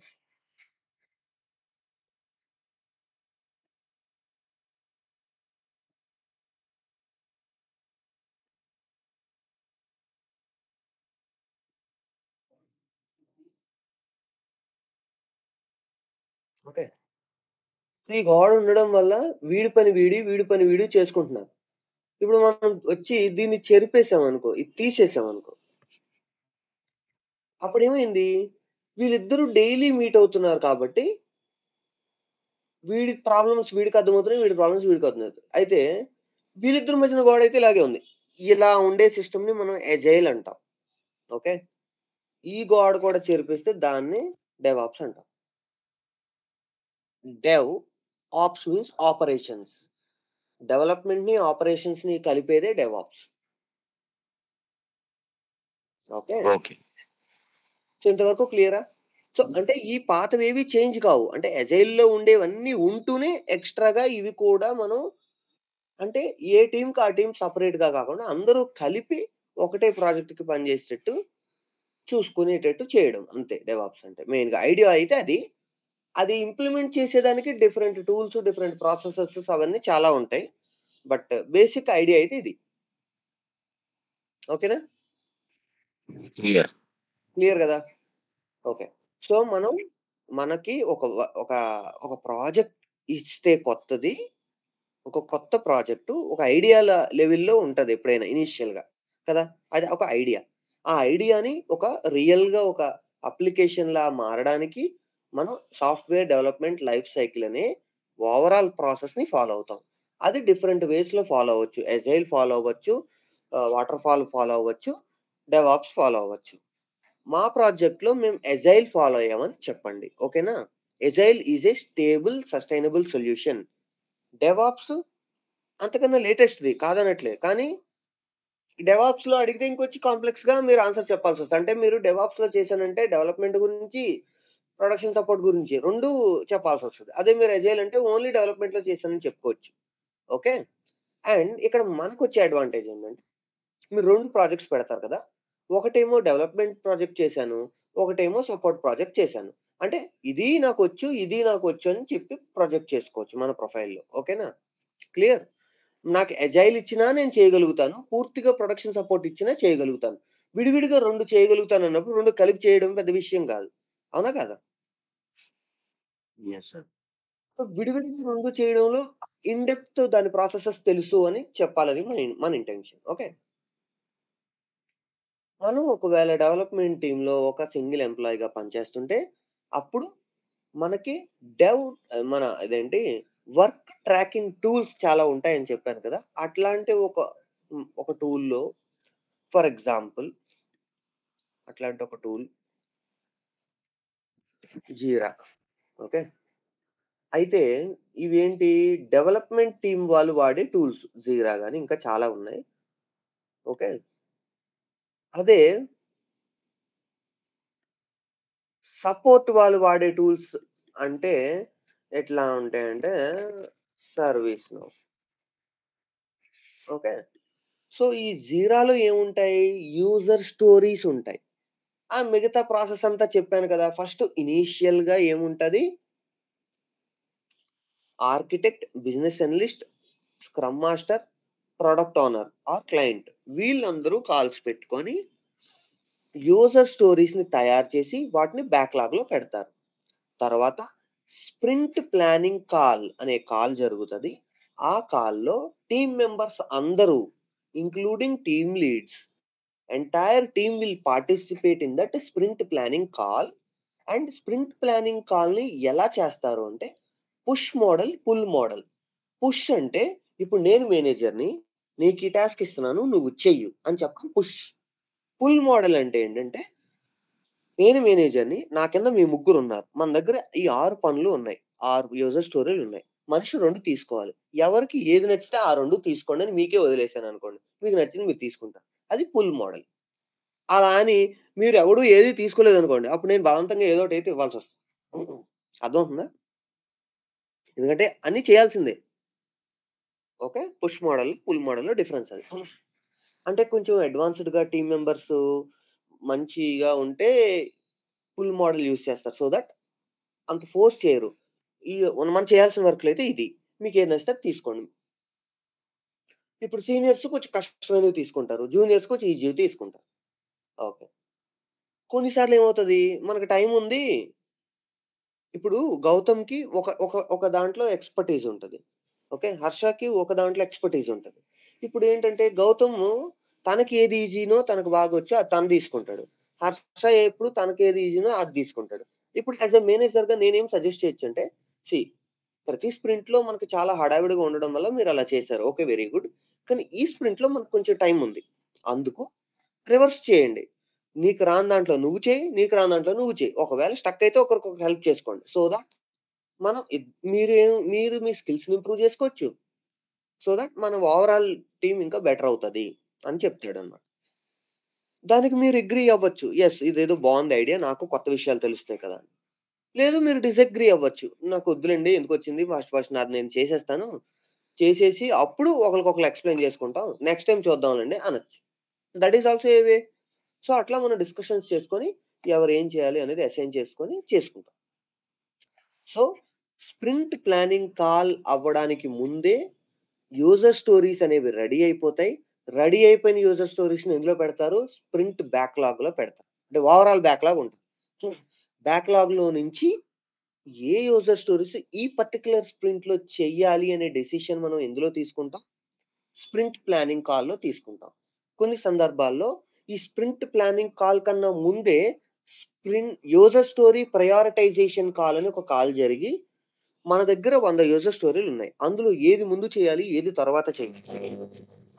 S1: ఓకే. ఈ గోడ ఉండడం వల్ల వీడి పని వీడి, వీడి పని వీడు చేసుకుంటున్నారు. ఇప్పుడు మనం వచ్చి దీన్ని చెరిపేసామనుకో, ఇది తీసేసామనుకో, అప్పుడేమైంది? వీళ్ళిద్దరూ డైలీ మీట్ అవుతున్నారు కాబట్టి, వీడి ప్రాబ్లమ్స్ వీడికి అర్థమవుతున్నాయి. వీడి ప్రాబ్లమ్స్ వీడికి అర్థమవుతున్నాయి. అయితే వీళ్ళిద్దరి మధ్యన గోడైతే ఇలాగే ఉంది. ఇలా ఉండే సిస్టమ్‌ని మనం ఎజైల్ అంటాం. ఓకే. ఈ గోడ కూడా చెరిపేస్తే దాన్ని డెవాప్స్ అంటాం. Dev, ops means operations. డెవలప్‌మెంట్‌ని, ఆపరేషన్స్‌ని కలిపేదే డెవాప్స్. ఓకే.
S2: ఓకే.
S1: సో, ఇంతవరకు క్లియరా? సో, అంటే ఈ పాతవేవి చేంజ్ కావు. అంటే ఎజైల్‌లో ఉండేవన్నీ ఉంటూనే ఎక్స్‌ట్రాగా ఇవి కూడా మనం అంటే ఏ టీమ్‌కి ఆ టీమ్ సెపరేట్‌గా కాకుండా అందరూ కలిపి ఒకటే ప్రాజెక్ట్‌కి పనిచేసేటట్టు చూసుకునేటట్టు చేయడం. అంతే డెవాప్స్ అంటే. మెయిన్‌గా ఐడియా అయితే అది. అది ఇంప్లిమెంట్ చేసేదానికి డిఫరెంట్ టూల్స్, డిఫరెంట్ ప్రాసెసెస్ అవన్నీ చాలా ఉంటాయి. బట్ బేసిక్ ఐడియా అయితే ఇది. ఓకేనా?
S2: క్లియర్.
S1: క్లియర్ గదా! ఓకే. సో, మనకి ఒక ఒక ప్రాజెక్ట్ ఇస్తే కొత్తది, ఒక కొత్త ప్రాజెక్టు ఒక ఐడియాల లెవెల్‌లో ఉంటది ఎప్పుడైనా ఇనీషియల్‌గా కదా! అది ఒక ఐడియా. ఆ ఐడియాని ఒక రియల్‌గా ఒక అప్లికేషన్‌లా మారడానికి మనం సాఫ్ట్‌వేర్ డెవలప్‌మెంట్ లైఫ్ సైకిల్ అనే ఓవరాల్ ప్రాసెస్‌ని ఫాలో అవుతాం. అది డిఫరెంట్ వేస్‌లో ఫాలో అవ్వచ్చు. ఎజైల్ ఫాలో అవ్వచ్చు, వాటర్ ఫాల్ ఫాలో అవ్వచ్చు, డెవాప్స్ ఫాలో అవ్వచ్చు. మా ప్రాజెక్ట్‌లో మేము ఎజైల్ ఫాలో అయ్యామని చెప్పండి. ఓకేనా? Agile is a stable, sustainable solution. DevOps అంతకన్నా లేటెస్ట్‌ది కాదనట్లే. కానీ డెవాప్స్‌లో అడిగితే ఇంకొంచెం కాంప్లెక్స్‌గా మీరు ఆన్సర్ చెప్పాల్సొస్తది. అంటే మీరు డెవాప్స్‌లో చేశానంటే డెవలప్‌మెంట్ గురించి, ప్రొడక్షన్ సపోర్ట్ గురించి 2 చెప్పాల్సొస్తది. అదే మీరు ఎజైల్ అంటే ఓన్లీ డెవలప్‌మెంట్‌లో చేశానని చెప్పుకోవచ్చు. ఓకే. అండ్ ఇక్కడ మనకొచ్చే అడ్వాంటేజ్ ఏంటంటే మీరు 2 ప్రాజెక్ట్స్ పెడతారు కదా! ఒకటేమో డెవలప్‌మెంట్ ప్రాజెక్ట్ చేశాను. ఒకటేమో సపోర్ట్ ప్రాజెక్ట్ చేశాను. అంటే ఇది నాకొచ్చు అని చెప్పి ప్రొజెక్ట్ చేసుకోవచ్చు మన ప్రొఫైల్‌లో. ఓకేనా? క్లియర్? నాకు ఎజైల్ ఇచ్చినా నేను చేయగలుగుతాను. పూర్తిగా ప్రొడక్షన్ సపోర్ట్ ఇచ్చినా చేయగలుగుతాను. విడివిడిగా 2 చేయగలుగుతానన్నప్పుడు 2 కలిపి చేయడం పెద్ద విషయం కాదు. అవునా కాదా?
S2: Yes sir.
S1: సో, విడివిడిగా 2 చేయడంలో ఇన్ డెప్త్ దాని ప్రాసెసెస్ తెలుసు అని చెప్పాలని మన ఇంటెన్షన్. ఓకే. మనం ఒకవేళ డెవలప్‌మెంట్ టీమ్‌లో ఒక సింగిల్ ఎంప్లాయీగా పనిచేస్తుంటే, అప్పుడు మనకి డెవ్ మన ఇదేంటి వర్క్ ట్రాకింగ్ టూల్స్ చాలా ఉంటాయని చెప్పాను కదా! అట్లాంటి ఒక టూల్‌లో ఫర్ ఎగ్జాంపుల్ అట్లాంటి ఒక టూల్ జీరా. ఓకే. అయితే ఇవేంటి డెవలప్‌మెంట్ టీమ్ వాళ్ళు వాడే టూల్స్. జీరా గాని ఇంకా చాలా ఉన్నాయి. ఓకే. అదే సపోర్ట్ వాళ్ళు వాడే టూల్స్ అంటే ఎట్లా ఉంటాయంటే సర్వీస్ నౌ. ఓకే. సో, ఈ జీరాలో ఏముంటాయి? యూజర్ స్టోరీస్ ఉంటాయి. ఆ మిగతా ప్రాసెస్ అంతా చెప్పాను కదా! ఫస్ట్ ఇనీషియల్‌గా ఏముంటది? Architect, business analyst, scrum master, product owner or client వీళ్ళందరూ కాల్స్ పెట్టుకొని యూజర్ స్టోరీస్‌ని తయారు చేసి వాటిని బ్యాక్‌లాగ్‌లో పెడతారు. తర్వాత స్ప్రింట్ ప్లానింగ్ కాల్ అనే కాల్ జరుగుతది. ఆ కాల్‌లో టీమ్ మెంబర్స్ అందరూ including team leads entire team will participate in that sprint planning call. And sprint planning కాల్‌ని ఎలా చేస్తారు అంటే push model, pull model. Push అంటే ఇప్పుడు నేను మేనేజర్‌ని నీకు ఈ టాస్క్ ఇస్తున్నాను నువ్వు చెయ్యు అని చెప్పడం పుష్. పుల్ మోడల్ అంటే ఏంటంటే నేను మేనేజర్‌ని. నా కింద మీ ముగ్గురున్నారు. మన దగ్గర ఈ 6 పనులు ఉన్నాయి. 6 యూజర్ స్టోరీలున్నాయి. మనిషి 2 తీసుకోవాలి. ఎవరికి ఏది నచ్చితే ఆ 2 తీసుకోండి అని మీకే వదిలేసాననుకోండి. మీకు నచ్చింది మీరు తీసుకుంటారు. అది పుల్ మోడల్. అలా అని మీరెవడు ఏది తీసుకోలేదనుకోండి. అప్పుడు నేను బలవంతంగా ఏదో ఒకటైతే ఇవ్వాల్సొస్తది. అర్థమవుతుందా? ఎందుకంటే అన్నీ చేయాల్సిందే. ఓకే. పుష్ మోడల్, పుల్ మోడల్‌లో డిఫరెన్స్ అది. అంటే కొంచెం అడ్వాన్స్‌డ్‌గా టీమ్ మెంబర్స్ మంచిగా ఉంటే పుల్ మోడల్ యూజ్ చేస్తారు. సో థట్ అంత ఫోర్స్ చేయరు. ఈ మనం చేయాల్సిన వర్క్‌లయితే ఇది. మీకేది నచ్చితే అది తీసుకోండి. ఇప్పుడు సీనియర్స్ కొంచెం కష్టమైనవి తీసుకుంటారు. జూనియర్స్ కొంచెం ఈజీవి తీసుకుంటారు. ఓకే. కొన్ని సార్లు ఏమవుతది, మనకు టైం ఉంది. ఇప్పుడు గౌతమ్‌కి ఒక ఒక ఒక దాంట్లో ఎక్స్‌పర్‌టైజ్ ఉంటది. ఓకే. హర్షకి ఒక దాంట్లో ఎక్స్‌పర్‌టైజ్ ఉంటది. ఇప్పుడేంటంటే గౌతము తనకి ఏది ఈజీనో తనకు బాగొచ్చో అది తను తీసుకుంటాడు. హర్ష ఎప్పుడు తనకేది ఈజీనో అది తీసుకుంటాడు. ఇప్పుడు యాస్ ఎ మేనేజర్‌గా నేనేం సజెస్ట్ చేయొచ్చంటే, సీ ప్రతి స్ప్రింట్‌లో మనకు చాలా హడావిడిగా ఉండడం వల్ల మీరలా చేశారు. ఓకే. Very good. కానీ ఈ స్ప్రింట్‌లో మనకు కొంచెం టైం ఉంది. అందుకు రివర్స్ చేయండి. నీకు రాని దాంట్లో నువ్వు చెయి. నీకు రాని దాంట్లో నువ్వు చెయి. ఒకవేళ స్టక్ అయితే ఒకరికొకరు హెల్ప్ చేసుకోండి. సో థట్ మనం మీరు మీ స్కిల్స్‌ని ఇంప్రూవ్ చేసుకోవచ్చు. సో థట్ మన ఓవరాల్ టీమ్ ఇంకా బెటర్ అవుతది అని చెప్తాడన్నమాట. దానికి మీరు అగ్రీ అవ్వచ్చు. యెస్ ఇదేదో బావుంది ఐడియా. నాకు కొత్త విషయాలు తెలుస్తున్నాయి కదా! అని. లేదు మీరు డిసగ్రీ అవ్వచ్చు. నాకొద్దులెండి ఎందుకొచ్చింది ఫస్ట్ ఫస్ట్ నాది నేను చేసేస్తాను. చేసేసి అప్పుడు ఒకళ్ళకొకళ్ళు ఎక్స్‌ప్లెయిన్ చేసుకుంటాం. నెక్స్ట్ టైమ్ చూద్దాంలెండి అనొచ్చు. That is also a way. So, అట్లా మనం డిస్కషన్స్ చేసుకొని ఎవరు ఏం చేయాలి అనేది అసైన్ చేసుకొని చేసుకుంటాం. సో, స్ప్రింట్ ప్లానింగ్ కాల్ అవ్వడానికి ముందే యూజర్ స్టోరీస్ అనేవి రెడీ అయిపోతాయి. రెడీ అయిపోయిన యూజర్ స్టోరీస్‌ని ఎందులో పెడతారు? స్ప్రింట్ బ్యాక్‌లాగ్‌లో పెడతారు. అంటే ఓవరాల్ బ్యాక్‌లాగ్ ఉంటది. సో, బ్యాక్‌లాగ్‌లో నుంచి ఏ యూజర్ స్టోరీస్ ఈ పర్టిక్యులర్ స్ప్రింట్‌లో చెయ్యాలి అనే డెసిషన్ మనం ఎందులో తీసుకుంటాం? స్ప్రింట్ ప్లానింగ్ కాల్‌లో తీసుకుంటాం. కొన్ని సందర్భాల్లో ఈ స్ప్రింట్ ప్లానింగ్ కాల్ కన్నా ముందే యూజర్ స్టోరీ ప్రయారిటైజేషన్ కాల్ అని ఒక కాల్ జరిగి, మన దగ్గర 100 యూజర్ స్టోరీలున్నాయి. అందులో ఏది ముందు చేయాలి? ఏది తర్వాత చేయాలి?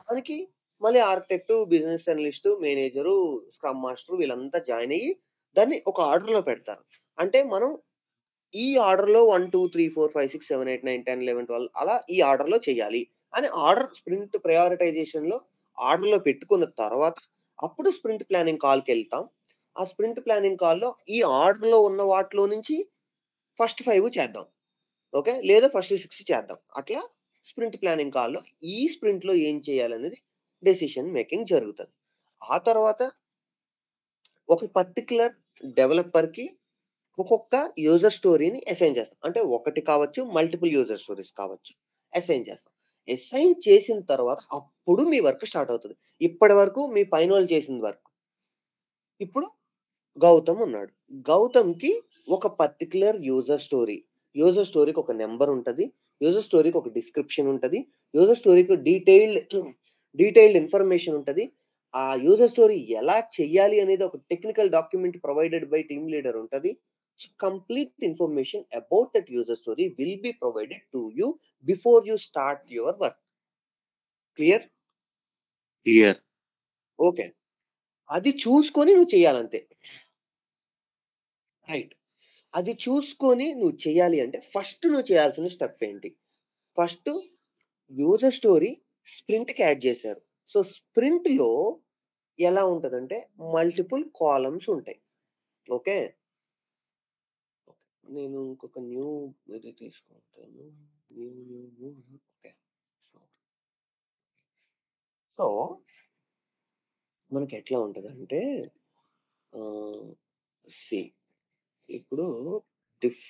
S1: దానికి మళ్ళీ architect, business analyst, manager, scrum master వీళ్ళంతా జాయిన్ అయ్యి దాన్ని ఒక ఆర్డర్‌లో పెడతారు. అంటే మనం ఈ ఆర్డర్‌లో 1, 2, 3, 4, 5, 6, 7, 8, 9, 10, 11, 12 అలా ఈ ఆర్డర్‌లో చేయాలి. అని ఆర్డర్ స్ప్రింట్ ప్రయారిటైజేషన్‌లో ఆర్డర్‌లో పెట్టుకున్న తర్వాత, అప్పుడు స్ప్రింట్ ప్లానింగ్ కాల్‌కెళ్తాం. ఆ స్ప్రింట్ ప్లానింగ్ కాల్‌లో ఈ ఆర్డర్‌లో ఉన్న వాటిలో నుంచి ఫస్ట్ 5 చేద్దాం. ఓకే. లేదా ఫస్ట్ 6 చేద్దాం. అట్లా స్ప్రింట్ ప్లానింగ్ కాల్‌లో ఈ స్ప్రింట్‌లో ఏం చేయాలనేది డెసిషన్ మేకింగ్ జరుగుతది. ఆ తర్వాత ఒక పర్టిక్యులర్ డెవలపర్‌కి ఒక్కొక్క యూజర్ స్టోరీని అసైన్ చేస్తాం. అంటే ఒకటి కావచ్చు, మల్టిపుల్ యూజర్ స్టోరీస్ కావచ్చు. అసైన్ చేస్తాం. అసైన్ చేసిన తర్వాత అప్పుడు మీ వర్క్ స్టార్ట్ అవుతది. ఇప్పటి వరకు మీ పైనోళ్ళు చేసిన వర్క్. ఇప్పుడు గౌతమ్ ఉన్నాడు. గౌతమ్‌కి ఒక పర్టిక్యులర్ యూజర్ స్టోరీ. యూజర్ స్టోరీకి ఒక నంబర్ ఉంటది. యూజర్ స్టోరీకి ఒక డిస్క్రిప్షన్ ఉంటది. యూజర్ స్టోరీకి డీటెయిల్డ్ ఇన్ఫర్మేషన్ ఉంటది. ఆ యూజర్ స్టోరీ ఎలా చెయ్యాలి అనేది ఒక technical document provided by team leader ఉంటది. So, complete information about that user story will be provided to you before you start your work. Clear?
S2: Clear.
S1: Okay. అది చూసుకొని నువ్వు చేయాలంతే. రైట్. అది చూసుకొని నువ్వు చేయాలి అంటే ఫస్ట్ నువ్వు చేయాల్సిన స్టెప్ ఏంటి? ఫస్టు యూజర్ స్టోరీ స్ప్రింట్‌కి యాడ్ చేశారు. సో, స్ప్రింట్‌లో ఎలా ఉంటదంటే మల్టిపుల్ కాలమ్స్ ఉంటాయి. ఓకే. నేను ఇంకొక ఇది తీసుకుంటాను. New okay. సో, సో మనకెట్లా ఉంటదంటే ఆహ్, సీ ఇప్పుడు డిఫ్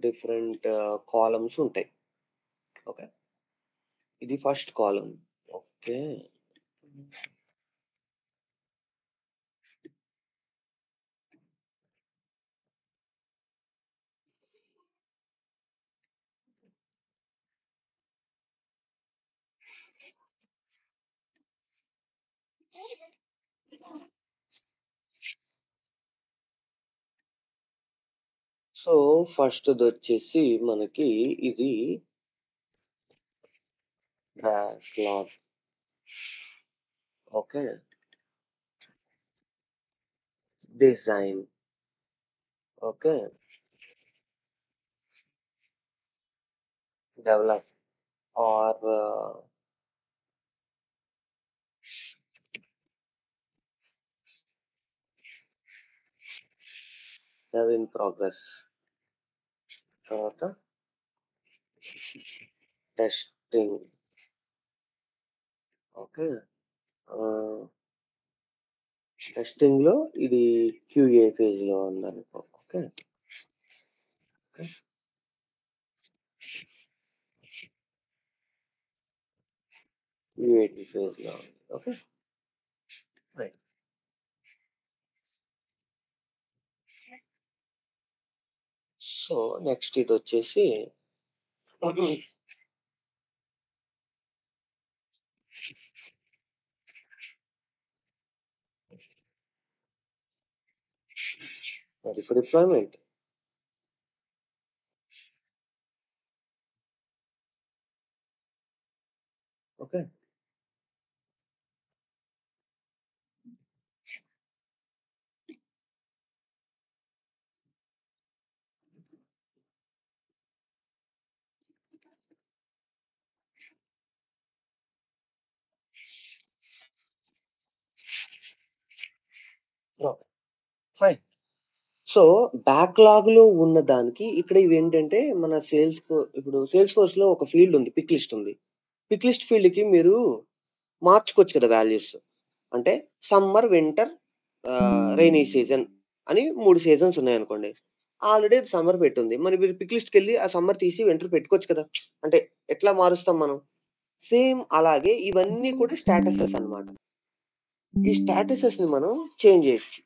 S1: డిఫరెంట్ కాలమ్స్ ఉంటాయి. ఓకే. ఇది ఫస్ట్ కాలమ్. ఓకే. సో, ఫస్ట్‌దొచ్చేసి మనకి ఇది backlog. Okay. Design. Okay. Develop or dev in progress. తర్వాత టెస్టింగ్. ఓకే. ఆహ్, టెస్టింగ్‌లో ఇది క్యూఏ ఫేజ్‌లో ఉందనుకో. ఓకే. ఓకే. యూఏటీ ఫేజ్‌లో ఉంది. ఓకే. రైట్. సో, నెక్స్ట్ ఇదొచ్చేసి ready for deployment. Okay. Okay. Fine. So, బ్యాక్‌లాగ్‌లో ఉన్న దానికి ఇక్కడ ఇవేంటంటే మన ఇప్పుడు సేల్స్ ఫోర్స్‌లో ఒక ఫీల్డ్ ఉంది. పిక్ లిస్ట్ ఉంది. పిక్ లిస్ట్ ఫీల్డ్‌కి మీరు మార్చుకోవచ్చు కదా! వాల్యూస్. అంటే సమ్మర్, వింటర్ రెయినీ సీజన్ అని 3 సీజన్స్ ఉన్నాయనుకోండి. ఆల్రెడీ సమ్మర్ పెట్టుంది. మరి మీరు పిక్ లిస్ట్‌కెళ్ళి ఆ సమ్మర్ తీసి వింటర్ పెట్టుకోవచ్చు కదా! అంటే ఎట్లా మారుస్తాం మనం? సేమ్ అలాగే ఇవన్నీ కూడా స్టేటసెస్ అన్నమాట. ఈ స్టేటసెస్‌ని మనం చేంజ్ చేయొచ్చు.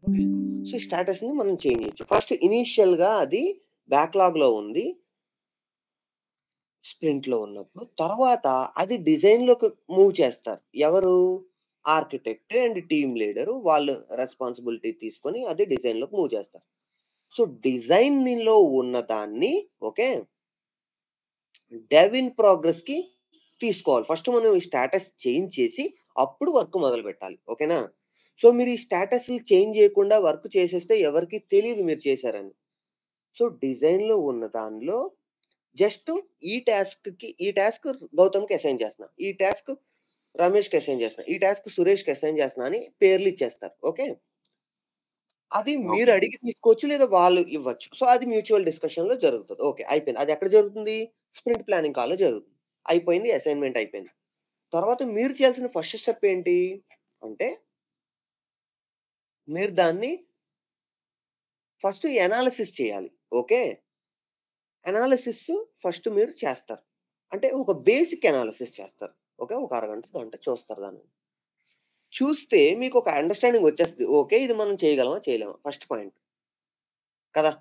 S1: ఓకే. సో, ఈ స్టేటస్‌ని మనం చేంజ్ చేయొచ్చు. ఫస్ట్ ఇనీషియల్‌గా అది బ్యాక్‌లాగ్‌లో ఉంది. స్ప్రింట్‌లో ఉన్నప్పుడు. తర్వాత అది డిజైన్‌లోకి మూవ్ చేస్తారు. ఎవరు? ఆర్కిటెక్ట్ అండ్ టీమ్ లీడరు వాళ్ళు రెస్పాన్సిబిలిటీ తీసుకొని అది డిజైన్‌లోకి మూవ్ చేస్తారు. సో, డిజైన్‌లో ఉన్నదాన్ని ఓకే. డెవ్ ఇన్ ప్రోగ్రెస్‌కి తీసుకోవాలి. ఫస్ట్ మనం ఈ స్టేటస్ చేంజ్ చేసి అప్పుడు వర్క్ మొదలుపెట్టాలి. ఓకేనా? సో, మీరు ఈ స్టేటస్‌లు చేంజ్ చేయకుండా వర్క్ చేసేస్తే ఎవరికీ తెలీదు మీరు చేశారని. సో, డిజైన్‌లో ఉన్న దానిలో జస్ట్ ఈ టాస్క్ గౌతమ్‌కి అసైన్ చేస్తున్నా. ఈ టాస్క్ రమేష్‌కి అసైన్ చేస్తున్నా. ఈ టాస్క్ సురేష్‌కి అసైన్ చేస్తున్నా అని పేర్లిచ్చేస్తారు. ఓకే. అది మీరు
S2: ఓకే.
S1: అడిగి తీసుకోవచ్చు లేదా వాళ్ళు ఇవ్వచ్చు. సో, అది మ్యూచువల్ డిస్కషన్‌లో జరుగుతది. ఓకే. అయిపోయింది. అది ఎక్కడ జరుగుతుంది? స్ప్రింట్ ప్లానింగ్ కాల్‌లో జరుగుతుంది. అయిపోయింది. అసైన్‌మెంట్ అయిపోయింది. తర్వాత మీరు చేయాల్సిన ఫస్ట్ స్టెప్ ఏంటి? అంటే మీరు దాన్ని ఫస్ట్ ఎనాలిసిస్ చేయాలి. ఓకే. ఎనాలిసిస్ ఫస్ట్ మీరు చేస్తారు. అంటే ఒక బేసిక్ ఎనాలిసిస్ చేస్తారు. ఓకే. ఒక అరగంట, గంట చూస్తారు దాన్ని. చూస్తే మీకొక అండర్‌స్టాండింగ్ వచ్చేస్తది. ఓకే. ఇది మనం చేయగలమా? చేయలేమా? ఫస్ట్ పాయింట్ కదా!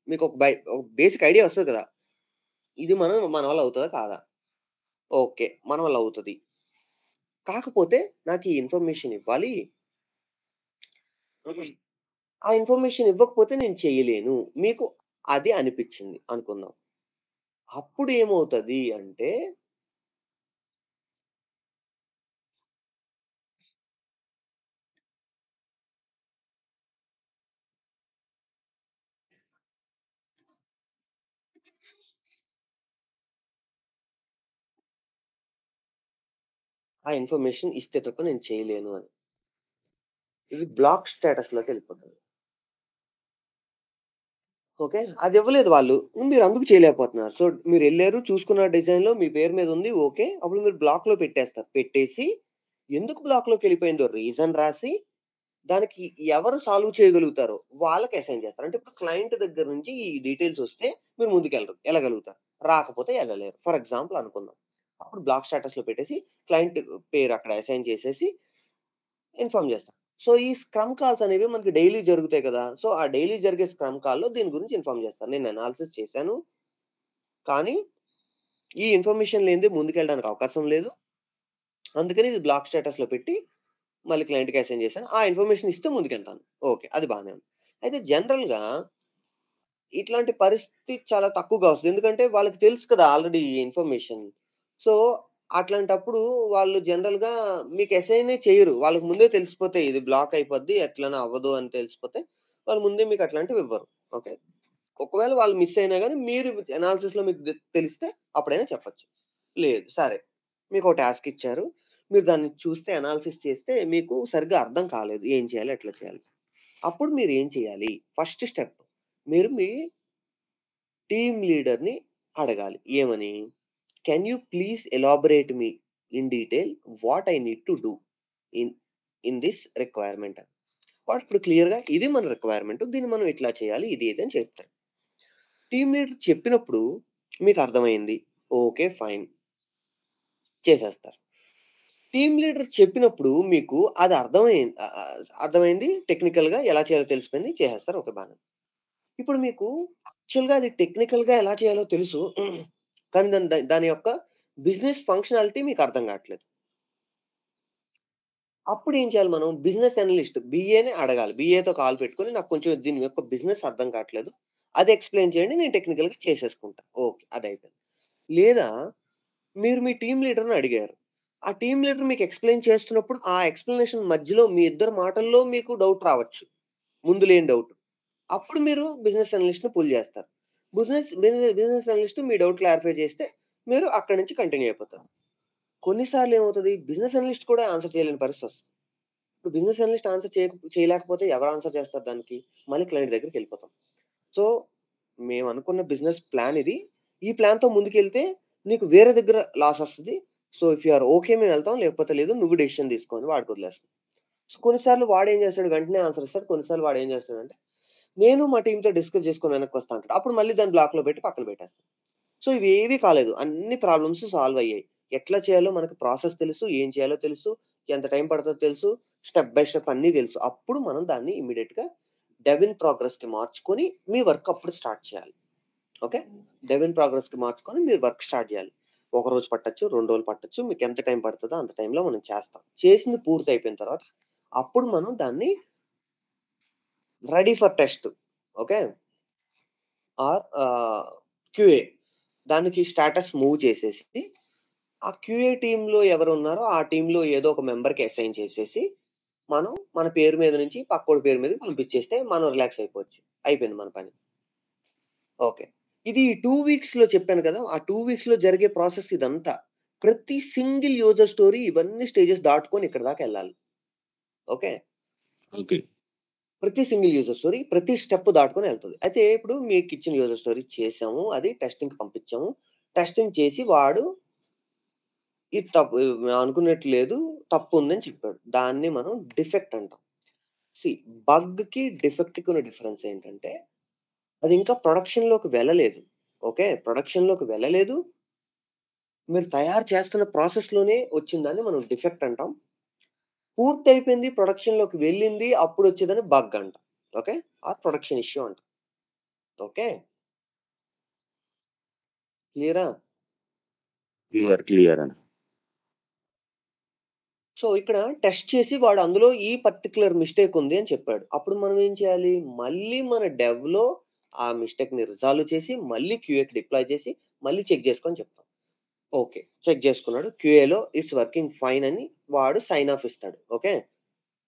S1: ఒక బేసిక్ ఐడియా వస్తది కదా! ఇది మన వల్ల అవుతదా? కాదా? ఓకే. మన వల్ల అవుతది. కాకపోతే నాకు ఈ ఇన్ఫర్మేషన్ ఇవ్వాలి. ఆ ఇన్ఫర్మేషన్ ఇవ్వకపోతే నేను చేయలేను. మీకు అది అనిపిచ్చింది అనుకుందాం. అప్పుడు ఏమవుతది అంటే ఆ ఇన్ఫర్మేషన్ ఇస్తే తప్ప నేను చేయలేను అని. ఇది బ్లాక్ స్టేటస్‌లోకెళ్ళిపోతది. ఓకే. అదివ్వలేదు వాళ్ళు. మీరందుకు చేయలేకపోతున్నారు. సో, మీరెళ్లారు, చూసుకున్న డిజైన్‌లో మీ పేరు మీద ఉంది. ఓకే. అప్పుడు మీరు బ్లాక్‌లో పెట్టేస్తారు. పెట్టేసి ఎందుకు బ్లాక్‌లోకెళ్ళిపోయిందో రీజన్ రాసి, దానికి ఎవరు సాల్వ్ చేయగలుగుతారో వాళ్ళకి అసైన్ చేస్తారు. అంటే ఇప్పుడు క్లయింట్ దగ్గర నుంచి ఈ డీటెయిల్స్ వస్తే మీరు ముందుకెళ్ళరు. ఎళ్ళగలుగుతారు. రాకపోతే ఎళ్ళలేరు. ఫర్ ఎగ్జాంపుల్ అనుకుందాం. అప్పుడు బ్లాక్ స్టేటస్‌లో పెట్టేసి క్లయింట్ పేరు అక్కడ అసైన్ చేసేసి ఇన్ఫార్మ్ చేస్తా. సో, ఈ స్క్రమ్ కాల్స్ అనేవి మనకి డైలీ జరుగుతాయి కదా! సో, ఆ డైలీ జరిగే స్క్రమ్ కాల్‌లో దీని గురించి ఇన్ఫార్మ్ చేస్తాను. నేను అనాలిసిస్ చేశాను. కానీ ఈ ఇన్ఫర్మేషన్ లేనిదే ముందుకెళ్ళడానికి అవకాశం లేదు. అందుకని ఇది బ్లాక్ స్టేటస్‌లో పెట్టి మళ్ళీ క్లయింట్‌కి అసైన్ చేశాను. ఆ ఇన్ఫర్మేషన్ ఇస్తే ముందుకెళ్తాను. ఓకే. అది బానే ఉంది. అయితే జనరల్‌గా ఇట్లాంటి పరిస్థితి చాలా తక్కువగా వస్తది. ఎందుకంటే వాళ్ళకి తెలుసు కదా! ఆల్రెడీ ఈ ఇన్ఫర్మేషన్. సో, అట్లాంటప్పుడు వాళ్ళు జనరల్‌గా మీకు అసైనే చేయరు. వాళ్ళకి ముందే తెలిసిపోతాయి. ఇది బ్లాక్ అయిపోద్ది. ఎట్లైనా అవ్వదు అని తెలిసిపోతే, వాళ్ళు ముందే మీకు అట్లాంటివి ఇవ్వరు. ఓకే. ఒకవేళ వాళ్ళు మిస్ అయినా గాని మీరు అనాలిసిస్‌లో మీకు తెలిస్తే అప్పుడైనా చెప్పొచ్చు. లేదు సరే. మీకో టాస్క్ ఇచ్చారు. మీరు దాన్ని చూస్తే అనాలిసిస్ చేస్తే మీకు సరిగ్గా అర్థం కాలేదు. ఏం చేయాలి? ఎట్లా చేయాలి? అప్పుడు మీరేం చేయాలి? ఫస్ట్ స్టెప్ మీరు మీ టీమ్ లీడర్‌ని అడగాలి. ఏమని? "Can you please elaborate me in detail what I need to do in in this requirement" అని. వాడు ఇప్పుడు క్లియర్‌గా ఇది మన రిక్వైర్మెంట్. దీన్ని మనం ఇట్లా చేయాలి. ఇది ఇది అని చెప్తాడు. టీమ్ లీడర్ చెప్పినప్పుడు మీకు అర్థమైంది. ఓకే. ఫైన్. చేసేస్తారు. టీమ్ లీడర్ చెప్పినప్పుడు మీకు అది అర్థమైంది. టెక్నికల్‌గా ఎలా చేయాలో తెలిసిపోయింది. చేసేస్తారు. ఓకే. బానే ఉంది. ఇప్పుడు మీకు యాక్చువల్‌గా అది టెక్నికల్‌గా ఎలా చేయాలో తెలుసు. కానీ దాని యొక్క బిజినెస్ ఫంక్షనాలిటీ మీకు అర్థం కావట్లేదు. అప్పుడేం చేయాలి మనం? బిజినెస్ అనలిస్ట్ బీఏని అడగాలి. బీఏతో కాల్ పెట్టుకొని నాకు కొంచెం దీని యొక్క బిజినెస్ అర్థం కావట్లేదు. అది ఎక్స్‌ప్లెయిన్ చేయండి. నేను టెక్నికల్‌గా చేసేసుకుంటా. ఓకే. అదయిపోయింది. లేదా మీరు మీ టీమ్ లీడర్‌ని అడిగారు. ఆ టీమ్ లీడర్ మీకు ఎక్స్‌ప్లెయిన్ చేస్తున్నప్పుడు ఆ ఎక్స్‌ప్లనేషన్ మధ్యలో మీ ఇద్దరి మాటల్లో మీకు డౌట్ రావచ్చు. ముందు లేని డౌట్. అప్పుడు మీరు బిజినెస్ అనలిస్ట్‌ని పుల్ చేస్తారు. బిజినెస్ అనలిస్ట్ మీ డౌట్ క్లారిఫై చేస్తే మీరు అక్కడి నుంచి కంటిన్యూ అయిపోతారు. కొన్ని సార్లు ఏమవుతది బిజినెస్ అనలిస్ట్ కూడా ఆన్సర్ చేయలేని పరిస్థితొస్తది. ఇప్పుడు బిజినెస్ అనలిస్ట్ ఆన్సర్ చేయలేకపోతే ఎవరు ఆన్సర్ చేస్తారు దానికి? మళ్ళీ క్లయింట్ దగ్గరికెళ్ళిపోతాం. సో, మేమనుకున్న బిజినెస్ ప్లాన్ ఇది. ఈ ప్లాన్‌తో ముందుకెళ్తే నీకు వేరే దగ్గర లాసొస్తది. So, if you are okay మేమెళ్తాం. లేకపోతే లేదు. నువ్వు డెసిషన్ తీసుకో అని వాడికొదిలేస్తాం. సో, కొన్నిసార్లు వాడేం చేస్తాడు వెంటనే ఆన్సర్ ఇస్తాడు. కొన్నిసార్లు వాడేం చేస్తాడంటే, నేను మా టీమ్‌తో డిస్కస్ చేసుకొని వెనక్కొస్తా అంటాడు. అప్పుడు మళ్ళీ దాన్ని బ్లాక్‌లో పెట్టి పక్కన పెట్టేస్తాం. సో, ఇవేవి కాలేదు. అన్ని ప్రాబ్లమ్స్ సాల్వ్ అయ్యాయి. ఎట్లా చేయాలో మనకు ప్రాసెస్ తెలుసు. ఏం చేయాలో తెలుసు. ఎంత టైం పడతదో తెలుసు. స్టెప్ బై స్టెప్ అన్నీ తెలుసు. అప్పుడు మనం దాన్ని ఇమ్మీడియేట్‌గా డెవ్ ఇన్ ప్రోగ్రెస్‌కి మార్చుకొని మీ వర్క్ అప్పుడు స్టార్ట్ చేయాలి. ఓకే. డెవ్ ఇన్ ప్రోగ్రెస్‌కి మార్చుకొని మీరు వర్క్ స్టార్ట్ చేయాలి. ఒక రోజు పట్టొచ్చు, 2 రోజులు పట్టొచ్చు. మీకెంత టైం పడతదో అంత టైంలో మనం చేస్తాం. చేసింది పూర్తయిపోయిన తర్వాత అప్పుడు మనం దాన్ని ready for test. Okay. QA దానికి స్టేటస్ మూవ్ చేసేసి ఆ క్యూఏ టీమ్‌లో ఎవరున్నారో ఆ టీమ్‌లో ఏదో ఒక మెంబర్‌కి అసైన్ చేసేసి, మనం మన పేరు మీద నుంచి పక్కోడి పేరు మీదకి పంపించేస్తే మనం రిలాక్స్ అయిపోవచ్చు. అయిపోయింది మన పని. ఓకే. ఇది 2 వీక్స్‌లో చెప్పాను కదా! ఆ 2 వీక్స్‌లో జరిగే ప్రాసెస్ ఇదంతా. ప్రతి సింగిల్ యూజర్ స్టోరీ ఇవన్నీ స్టేజెస్ దాటుకొని ఇక్కడి దాకా ఎళ్ళాలి. ఓకే.
S2: ఓకే.
S1: ప్రతి సింగిల్ యూజర్ స్టోరీ ప్రతి స్టెప్ దాటుకొని ఎళ్తది. అయితే ఇప్పుడు మీకిచ్చిన యూజర్ స్టోరీ చేసాము. అది టెస్టింగ్‌కి పంపించాము. టెస్టింగ్ చేసి వాడు ఇది తప్పు మేము అనుకున్నట్టు లేదు. తప్పుందని చెప్పాడు. దాన్ని మనం డిఫెక్ట్ అంటాం. సీ బగ్‌కి, డిఫెక్ట్‌కి ఉన్న డిఫరెన్స్ ఏంటంటే, అది ఇంకా ప్రొడక్షన్‌లోకి వెళ్ళలేదు. ఓకే. ప్రొడక్షన్‌లోకి వెళ్ళలేదు. మీరు తయారు చేస్తున్న ప్రాసెస్‌లోనే వచ్చిందాన్ని మనం డిఫెక్ట్ అంటాం. పూర్తయిపోయింది, ప్రొడక్షన్‌లోకి వెళ్ళింది, అప్పుడొచ్చేదాన్ని బగ్ అంటాం. ఓకే. ఆర్ ప్రొడక్షన్ ఇష్యూ అంటాం. ఓకే. క్లియరా?
S2: క్లియర్ అండి.
S1: సో, ఇక్కడ టెస్ట్ చేసి వాడు అందులో ఈ పర్టిక్యులర్ మిస్టేక్ ఉంది అని చెప్పాడు. అప్పుడు మనం ఏం చేయాలి? మళ్ళీ మన డెవ్‌లో ఆ మిస్టేక్‌ని రిజాల్వ్ చేసి, మళ్ళీ క్యూఏకి డిప్లాయ్ చేసి, మళ్ళీ చెక్ చేసుకోని చెప్తాం. ఓకే. చెక్ చేసుకున్నాడు. క్యూఏలో ఇట్స్ వర్కింగ్ ఫైన్ అని వాడు సైన్ ఆఫ్ ఇస్తాడు. ఓకే.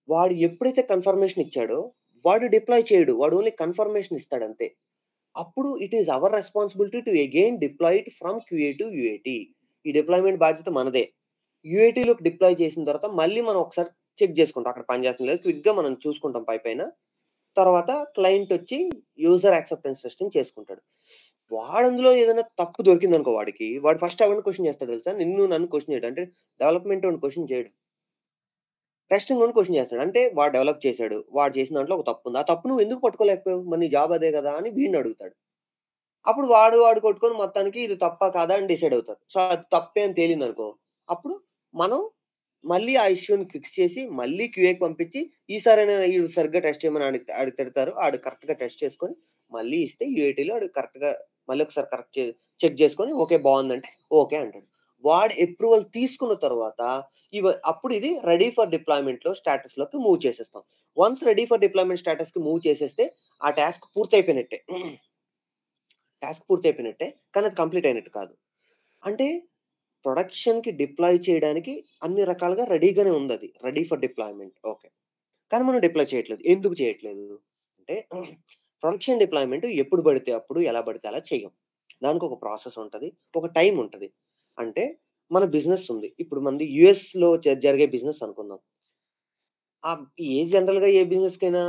S1: వాడు ఎప్పుడైతే కన్ఫర్మేషన్ ఇచ్చాడో, వాడు డిప్లాయ్ చేయడు. వాడు ఓన్లీ కన్ఫర్మేషన్ ఇస్తాడంతే. అప్పుడు it is our responsibility to again deploy it from QA to UAT. ఈ డిప్లాయ్‌మెంట్ బాధ్యత మనదే. యూఐటీలోకి డిప్లాయ్ చేసిన తర్వాత మళ్ళీ మనం ఒకసారి చెక్ చేసుకుంటాం. అక్కడ పని చేస్తుందో లేదో క్విక్‌గా మనం చూసుకుంటాం పైపైన. తర్వాత క్లయింట్ వచ్చి యూజర్ యాక్సెప్టెన్స్ టెస్టింగ్ చేసుకుంటాడు. వాడందులో ఏదైనా తప్పు దొరికిందనుకో వాడికి, వాడు ఫస్ట్ ఎవరిని క్వెషన్ చేస్తాడో తెలుసా? నిన్ను నన్ను క్వెషన్ చేయడు. అంటే డెవలప్‌మెంట్ వాడిని క్వెషన్ చేయడు. టెస్టింగోడిని క్వెషన్ చేస్తాడు. అంటే వాడు డెవలప్ చేసాడు. వాడు చేసిన దాంట్లో ఒక తప్పుంది. ఆ తప్పు నువ్వు ఎందుకు పట్టుకోలేకపోయావు? మరి నీ జాబ్ అదే గదా! అని వీడిని అడుగుతాడు. అప్పుడు వాడు కొట్టుకొని మొత్తానికి ఇది తప్పా? కాదా? అని డిసైడ్ అవుతారు. సో, అది తప్పే అని తేలిందనుకో, అప్పుడు మనం మళ్ళీ ఆ ఇష్యూని ఫిక్స్ చేసి, మళ్ళీ క్యూఏకి పంపించి, ఈసారైనా ఈడు సరిగ్గా టెస్ట్ చేయమని ఆడికి తిడతారు. ఆడు కరెక్ట్‌గా టెస్ట్ చేసుకొని, మళ్ళీ ఇస్తే యూఐటీలో ఆడు కరెక్ట్‌గా మళ్ళీ ఒకసారి చెక్ చేసుకొని, ఓకే బావుందంటే, ఓకే అంటాడు. వాడు అప్రూవల్ తీసుకున్న తర్వాత, అప్పుడు ఇది రెడీ ఫర్ డిప్లాయ్‌మెంట్‌లో స్టేటస్‌లోకి మూవ్ చేసేస్తాం. వన్స్ రెడీ ఫర్ డిప్లాయ్‌మెంట్ స్టేటస్‌కి మూవ్ చేసేస్తే, ఆ టాస్క్ పూర్తయిపోయినట్టే. టాస్క్ పూర్తయిపోయినట్టే. కానీ అది కంప్లీట్ అయినట్టు కాదు. అంటే ప్రొడక్షన్‌కి డిప్లాయ్ చేయడానికి అన్ని రకాలుగా రెడీగానే ఉందది. Ready for deployment. ఓకే. కానీ మనం డిప్లాయ్ చేయట్లేదు. ఎందుకు చేయట్లేదు? అంటే ప్రొడక్షన్ డిప్లాయ్‌మెంట్ ఎప్పుడు పడితే అప్పుడు, ఎలా పడితే అలా చెయ్యం. దానికొక ప్రాసెస్ ఉంటది. ఒక టైమ్ ఉంటది. అంటే మన బిజినెస్ ఉంది. ఇప్పుడు మనది యూఎస్‌లో జరిగే బిజినెస్ అనుకుందాం. జనరల్‌గా ఏ బిజినెస్‌కైనా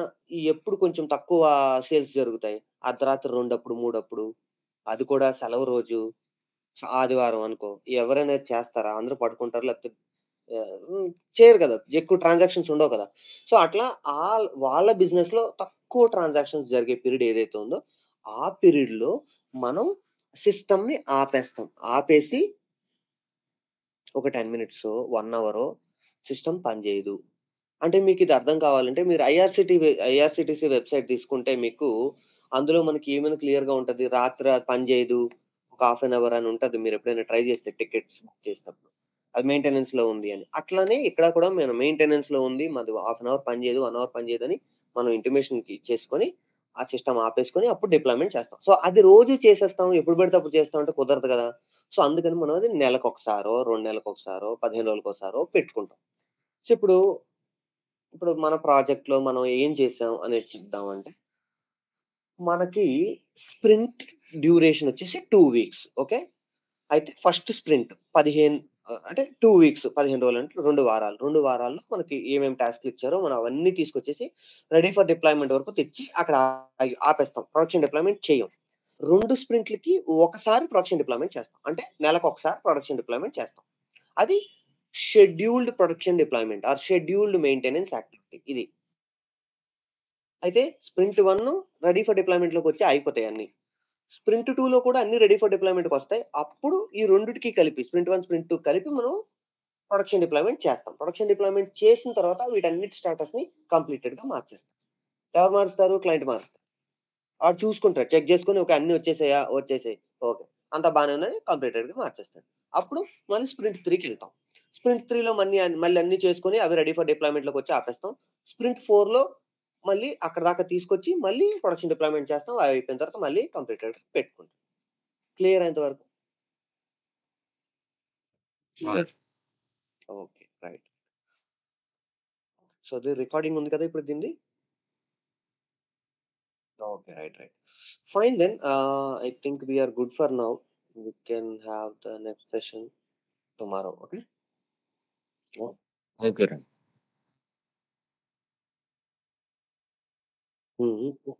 S1: ఎప్పుడు కొంచెం తక్కువ సేల్స్ జరుగుతాయి. అర్ధరాత్రి 2 3 అది కూడా సెలవు రోజు. ఆదివారం అనుకో. ఎవరైనా చేస్తారా? అందరూ పడుకుంటారు. లేకపోతే చేయరు కదా! ఎక్కువ ట్రాన్సాక్షన్స్ ఉండవు కదా! సో, అట్లా వాళ్ళ బిజినెస్‌లో తక్కువ ట్రాన్సాక్షన్స్ జరిగే పీరియడ్ ఏదైతే ఉందో, ఆ పీరియడ్‌లో మనం సిస్టమ్‌ని ఆపేస్తాం. ఆపేసి ఒక 10 మినిట్సో, 1 అవరో సిస్టమ్ పనిచేయదు. అంటే మీకిది అర్థం కావాలంటే మీరు ఐఆర్‌సీటీసీ వెబ్‌సైట్ తీసుకుంటే మీకు అందులో మనకి ఏమైనా క్లియర్‌గా ఉంటది. రాత్ర పని చేయదు. ఒక హాఫ్ ఎన్ అవర్ అని ఉంటది. మీరెప్పుడైనా ట్రై చేస్తే టికెట్స్ బుక్ చేసినప్పుడు. అది మెయింటెనెన్స్‌లో ఉంది అని. అట్లనే ఇక్కడ కూడా మనం మెయింటెనెన్స్‌లో ఉంది. మాది హాఫ్ ఎన్ అవర్ పని చేయదు, 1 అవర్ పని చేయదని మనం ఇంటిమేషన్‌కి ఇచ్చేసుకొని, ఆ సిస్టమ్ ఆపేసుకొని అప్పుడు డిప్లాయ్‌మెంట్ చేస్తాం. సో, అది రోజు చేసేస్తాం. ఎప్పుడు పడితే అప్పుడు చేస్తాం అంటే కుదరదు కదా! సో, అందుకని మనం అది నెలకొకసారో, 2 నెలలకొకసారో, 15 రోజులకోసారో పెట్టుకుంటాం. సో, ఇప్పుడు మన ప్రాజెక్ట్‌లో మనం ఏం చేసాం అనేది చెప్దామంటే, మనకి స్ప్రింట్ డ్యూరేషన్ వచ్చేసి 2 వీక్స్. ఓకే. అయితే ఫస్ట్ స్ప్రింట్ 15 అంటే 2 వీక్స్ 15 రోజులంటే 2 వారాలు. 2 వారాల్లో మనకి ఏమేం టాస్క్‌లు ఇచ్చారో మనం అవన్నీ తీసుకొచ్చేసి రెడీ ఫర్ డిప్లాయ్‌మెంట్ వరకు తెచ్చి అక్కడ ఆపేస్తాం. ప్రొడక్షన్ డిప్లాయ్‌మెంట్ చెయ్యం. 2 స్ప్రింట్‌లకి ఒకసారి ప్రొడక్షన్ డిప్లాయ్‌మెంట్ చేస్తాం. అంటే నెలకొకసారి ప్రొడక్షన్ డిప్లాయ్‌మెంట్ చేస్తాం. అది scheduled production deployment or scheduled maintenance activity ఇది. అయితే స్ప్రింట్ 1 రెడీ ఫర్ డిప్లాయ్‌మెంట్‌లోకొచ్చి అయిపోతాయి అన్నీ. స్ప్రింట్ 2లో కూడా అన్నీ రెడీ ఫర్ డిప్లాయ్‌మెంట్‌కొస్తాయి. అప్పుడు ఈ రెండిటికి కలిపి స్ప్రింట్ 1, స్ప్రింట్ 2 కలిపి మనం ప్రొడక్షన్ డిప్లాయ్‌మెంట్ చేస్తాం. ప్రొడక్షన్ డిప్లాయ్‌మెంట్ చేసిన తర్వాత వీటన్నిటి స్టేటస్‌ని కంప్లీటెడ్‌గా మార్చేస్తాం. ఎవరు మారుస్తారు? క్లయింట్ మారుస్తారు. ఆడు చూసుకుంటాడు. చెక్ చేసుకొని ఓకే. అన్నీ వచ్చేసాయా? వచ్చేసాయి. ఓకే. అంతా బానే ఉందని కంప్లీటెడ్‌గా మార్చేస్తాడు. అప్పుడు మళ్ళీ స్ప్రింట్ 3కెళ్తాం. స్ప్రింట్ 3లో మళ్ళీ అన్నీ చేసుకొని అవి రెడీ ఫర్ డిప్లాయ్‌మెంట్‌లోకొచ్చి ఆపేస్తాం. స్ప్రింట్ 4లో మళ్ళీ అక్కడి దాకా తీసుకొచ్చి మళ్ళీ ప్రొడక్షన్ డిప్లాయ్‌మెంట్ చేస్తాం. అవి అయిపోయిన తర్వాత మళ్ళీ కంప్లీటెడ్‌గా పెట్టుకుంటాం. క్లియరా ఇంతవరకు?
S2: అవును.
S1: ఓకే. రైట్. సో, ఇది రికార్డింగ్ ఉంది కదా! ఇప్పుడు దీనిది? Okay. Right. Fine then. I think we are good for now. We can have the next session tomorrow. Okay?
S2: Okay రా.
S1: హుహు.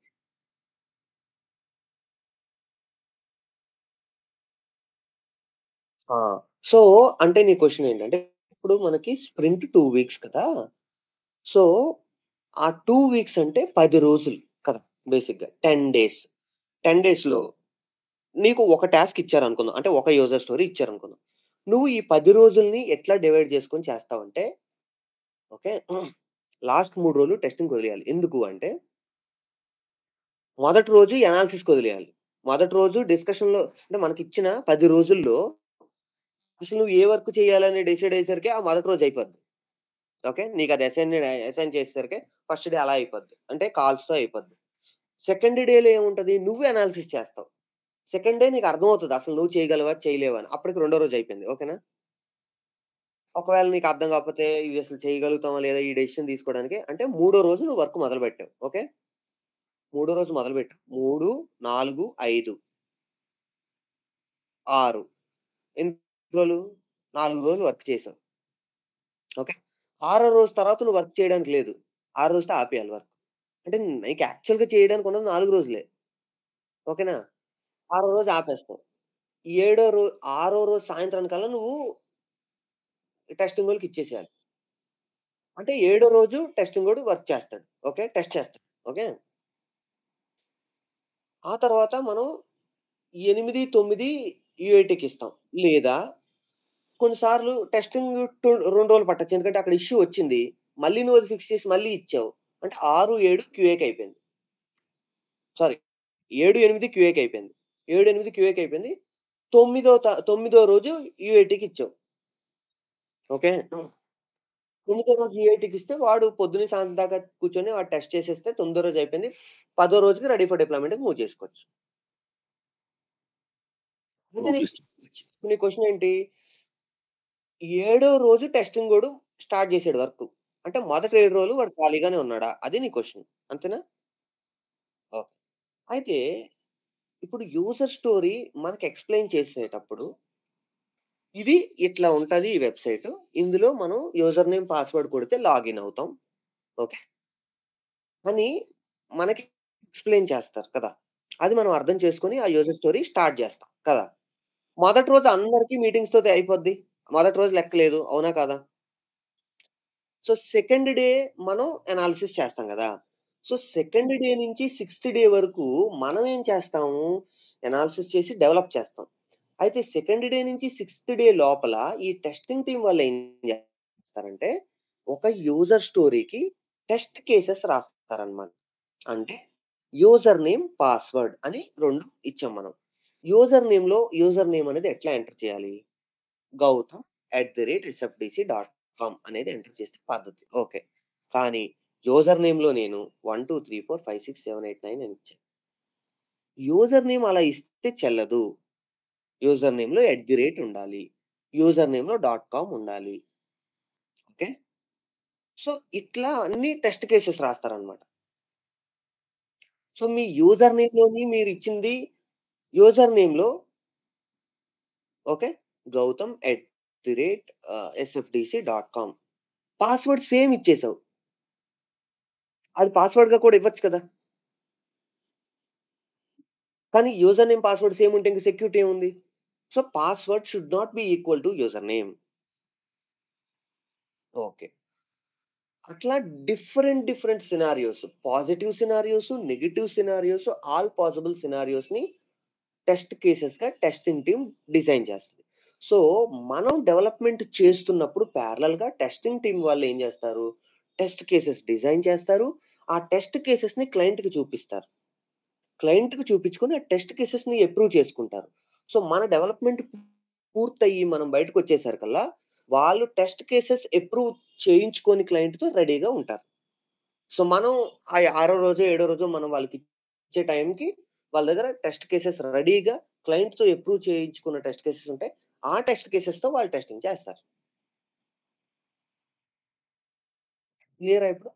S1: ఆ! సో, అంటే నీ క్వెషన్ ఏంటంటే, ఇప్పుడు మనకి స్ప్రింట్ 2 వీక్స్ కదా! సో, ఆ 2 వీక్స్ అంటే 10 రోజులు కదా! బేసిక్‌గా 10 డేస్. 10 డేస్‌లో నీకు ఒక టాస్క్ ఇచ్చారనుకుందాం. అంటే ఒక యూజర్ స్టోరీ ఇచ్చారనుకుందాం. నువ్వు ఈ 10 రోజుల్ని ఎట్లా డివైడ్ చేసుకొని చేస్తావంటే, ఓకే. లాస్ట్ 3 రోజులు టెస్టింగ్‌కి వదిలేయాలి. ఎందుకు అంటే, మొదటి రోజు అనాలిసిస్‌కి వదిలేయాలి. మొదటి రోజు డిస్కషన్‌లో అంటే మనకిచ్చిన 10 రోజుల్లో అసలు నువ్వు ఏ వర్క్ చేయాలని డిసైడ్ అయ్యేసరికి ఆ మొదటి రోజు అయిపోద్ది. ఓకే. నీకది అసైన్ చేసేసరికి ఫస్ట్ డే అలా అయిపోద్ది. అంటే కాల్స్‌తో అయిపోద్ది. సెకండ్ డేలో ఏముంటది? నువ్వే అనాలిసిస్ చేస్తావు. సెకండ్ డే నీకు అర్థమవుతది. అసలు నువ్వు చేయగలవా? చేయలేవా? అని. అప్పటికి రెండో రోజు అయిపోయింది. ఓకేనా? ఒకవేళ నీకు అర్థం కాకపోతే ఇది అసలు చేయగలుగుతామా లేదా ఈ డెసిషన్ తీసుకోవడానికి అంటే మూడో రోజు నువ్వు వర్క్ మొదలుపెట్టావు. ఓకే. మూడో రోజు మొదలుపెట్టావు. 3, 4, 5, 6 ఎన్ని రోజులు? 4 రోజులు వర్క్ చేసావు. ఓకే. ఆరో రోజు తర్వాత నువ్వు వర్క్ చేయడానికి లేదు. ఆ రోజుతో ఆపేయాలి వర్క్. అంటే నీకు యాక్చువల్‌గా చేయడానికి ఉన్నది 4 రోజులే. ఓకేనా? ఆరో రోజు ఆపేస్తావు. ఏడో రో ఆరో రోజు సాయంత్రానికల్లా నువ్వు టెస్టింగోళ్ళకి ఇచ్చేసేయాలి. అంటే ఏడో రోజు టెస్టింగోడు వర్క్ చేస్తాడు. ఓకే. టెస్ట్ చేస్తాడు. ఓకే. ఆ తర్వాత మనం 8, 9 యూఐటీకి ఇస్తాం. లేదా కొన్ని సార్లు టెస్టింగ్ 2 రోజులు పట్టొచ్చు. ఎందుకంటే అక్కడ ఇష్యూ వచ్చింది. మళ్ళీ నువ్వు అది ఫిక్స్ చేసి మళ్ళీ ఇచ్చావు. అంటే 6, 7 క్యూఏకి అయిపోయింది. సారీ 7, 8 క్యూఏకి అయిపోయింది. 7, 8 క్యూఏకి అయిపోయింది. తొమ్మిదో రోజు యూఐటీకి ఇచ్చావు. ఓకే. తొమ్మిదో రోజు యూఐటీకి ఇస్తే వాడు పొద్దున్న సాయంత్రం దాకా కూర్చొని వాడు టెస్ట్ చేసేస్తే తొమ్మిదో రోజు అయిపోయింది. పదో రోజుకి రెడీ ఫర్ డిప్లాయిమెంట్‌కి మూవ్ చేసుకోవచ్చు. అయితే
S2: ఓకే సార్.
S1: నీ క్వెషన్ ఏంటి? ఏడో రోజు టెస్టింగోడు స్టార్ట్ చేసాడు వర్క్. అంటే మొదటి 7 రోజులు వాడు ఖాళీగానే ఉన్నాడా? అది నీ క్వెషన్. అంతేనా? ఓకే. అయితే ఇప్పుడు యూజర్ స్టోరీ మనకు ఎక్స్‌ప్లెయిన్ చేసేటప్పుడు, ఇది ఇట్లా ఉంటది ఈ వెబ్‌సైటు. ఇందులో మనం యూజర్ నేమ్, పాస్వర్డ్ కొడితే లాగిన్ అవుతాం. ఓకే. అని మనకి ఎక్స్‌ప్లెయిన్ చేస్తారు కదా! అది మనం అర్థం చేసుకొని ఆ యూజర్ స్టోరీ స్టార్ట్ చేస్తాం కదా! మొదటి రోజు అందరికి మీటింగ్స్‌తోటి అయిపోద్ది. మొదటి రోజు లెక్క లేదు. అవునా కాదా? సో, సెకండ్ డే మనం అనాలిసిస్ చేస్తాం గదా! సో, సెకండ్ డే నుంచి సిక్స్త్ డే వరకు మనం ఏం చేస్తాము? అనాలిసిస్ చేసి డెవలప్ చేస్తాం. అయితే సెకండ్ డే నుంచి సిక్స్త్ డే లోపల ఈ టెస్టింగ్ టీమ్ వాళ్ళు ఏం చేస్తారంటే, ఒక యూజర్ స్టోరీకి టెస్ట్ కేసెస్ రాస్తారనమాట. అంటే యూజర్ నేమ్, పాస్వర్డ్ అని 2 ఇచ్చాం మనం. యూజర్ నేమ్ అనేది ఎట్లా ఎంటర్ చేయాలి? gautam@sfdc.com అనేది ఎంటర్ చేసే పద్ధతి. ఓకే. కానీ యూజర్ నేమ్‌లో నేను 1, 2, 3, 4, 5, 6, 7, 8, 9 అని ఇచ్చాను. యూజర్ నేమ్ అలా ఇస్తే చెల్లదు. యూజర్ నేమ్‌లో ఉండాలి. యూజర్ నేమ్‌లో .com ఉండాలి. ఓకే. సో, ఇట్లా అన్ని టెస్ట్ కేసెస్ రాస్తారనమాట. సో, మీ యూజర్ నేమ్‌లోని మీరిచ్చింది యూజర్ నేమ్‌లో ఓకే. gautam@sfdc.com పాస్వర్డ్ సేమ్ ఇచ్చేసావు. అది పాస్వర్డ్‌గా కూడా ఇవ్వచ్చు కదా! కానీ యూజర్ నేమ్, పాస్వర్డ్ సేమ్ ఉంటే ఇంక సెక్యూరిటీ ఏముంది? So, password should not be equal to user name. Okay. అట్లా different scenarios, positive scenarios, negative scenarios, all possible సినారియోస్‌ని టెస్ట్ కేసెస్‌గా టెస్టింగ్ టీమ్ డిజైన్ చేస్తది. సో, మనం డెవలప్‌మెంట్ చేస్తున్నప్పుడు ప్యారలెల్‌గా టెస్టింగ్ టీమ్ వాళ్ళు ఏం చేస్తారు? టెస్ట్ కేసెస్ డిజైన్ చేస్తారు. ఆ టెస్ట్ కేసెస్‌ని క్లయింట్‌కి చూపిస్తారు. క్లయింట్‌కి చూపించుకొని ఆ టెస్ట్ కేసెస్‌ని అప్రూవ్ చేసుకుంటారు. సో, మన డెవలప్‌మెంట్ పూర్తయ్యి మనం బయటకొచ్చేసరికల్లా, వాళ్ళు టెస్ట్ కేసెస్ అప్రూవ్ చేయించుకొని క్లయింట్‌తో రెడీగా ఉంటారు. సో, మనం ఆ ఆరో రోజో, ఏడో రోజో మనం వాళ్ళకిచ్చే టైంకి వాళ్ళ దగ్గర టెస్ట్ కేసెస్ రెడీగా క్లయింట్‌తో అప్రూవ్ చేయించుకున్న టెస్ట్ కేసెస్ ఉంటాయి. ఆ టెస్ట్ కేసెస్‌తో వాళ్ళు టెస్టింగ్ చేస్తారు. క్లియరా ఇప్పుడు?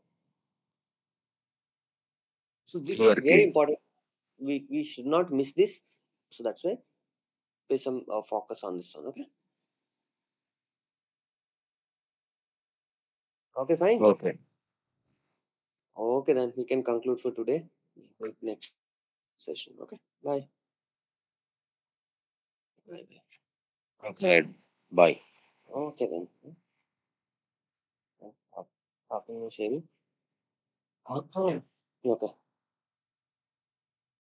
S1: సో, దిస్ ఈస్
S2: వరకే.
S1: Very important. we should not miss this. So, that's why pay some focus on this one. Okay? Okay, fine.
S2: Okay.
S1: Okay, then we can conclude for today. Wait next session. Okay. Bye. Bye.
S2: Okay. Bye.
S1: Okay then. Happy New Year. Okay.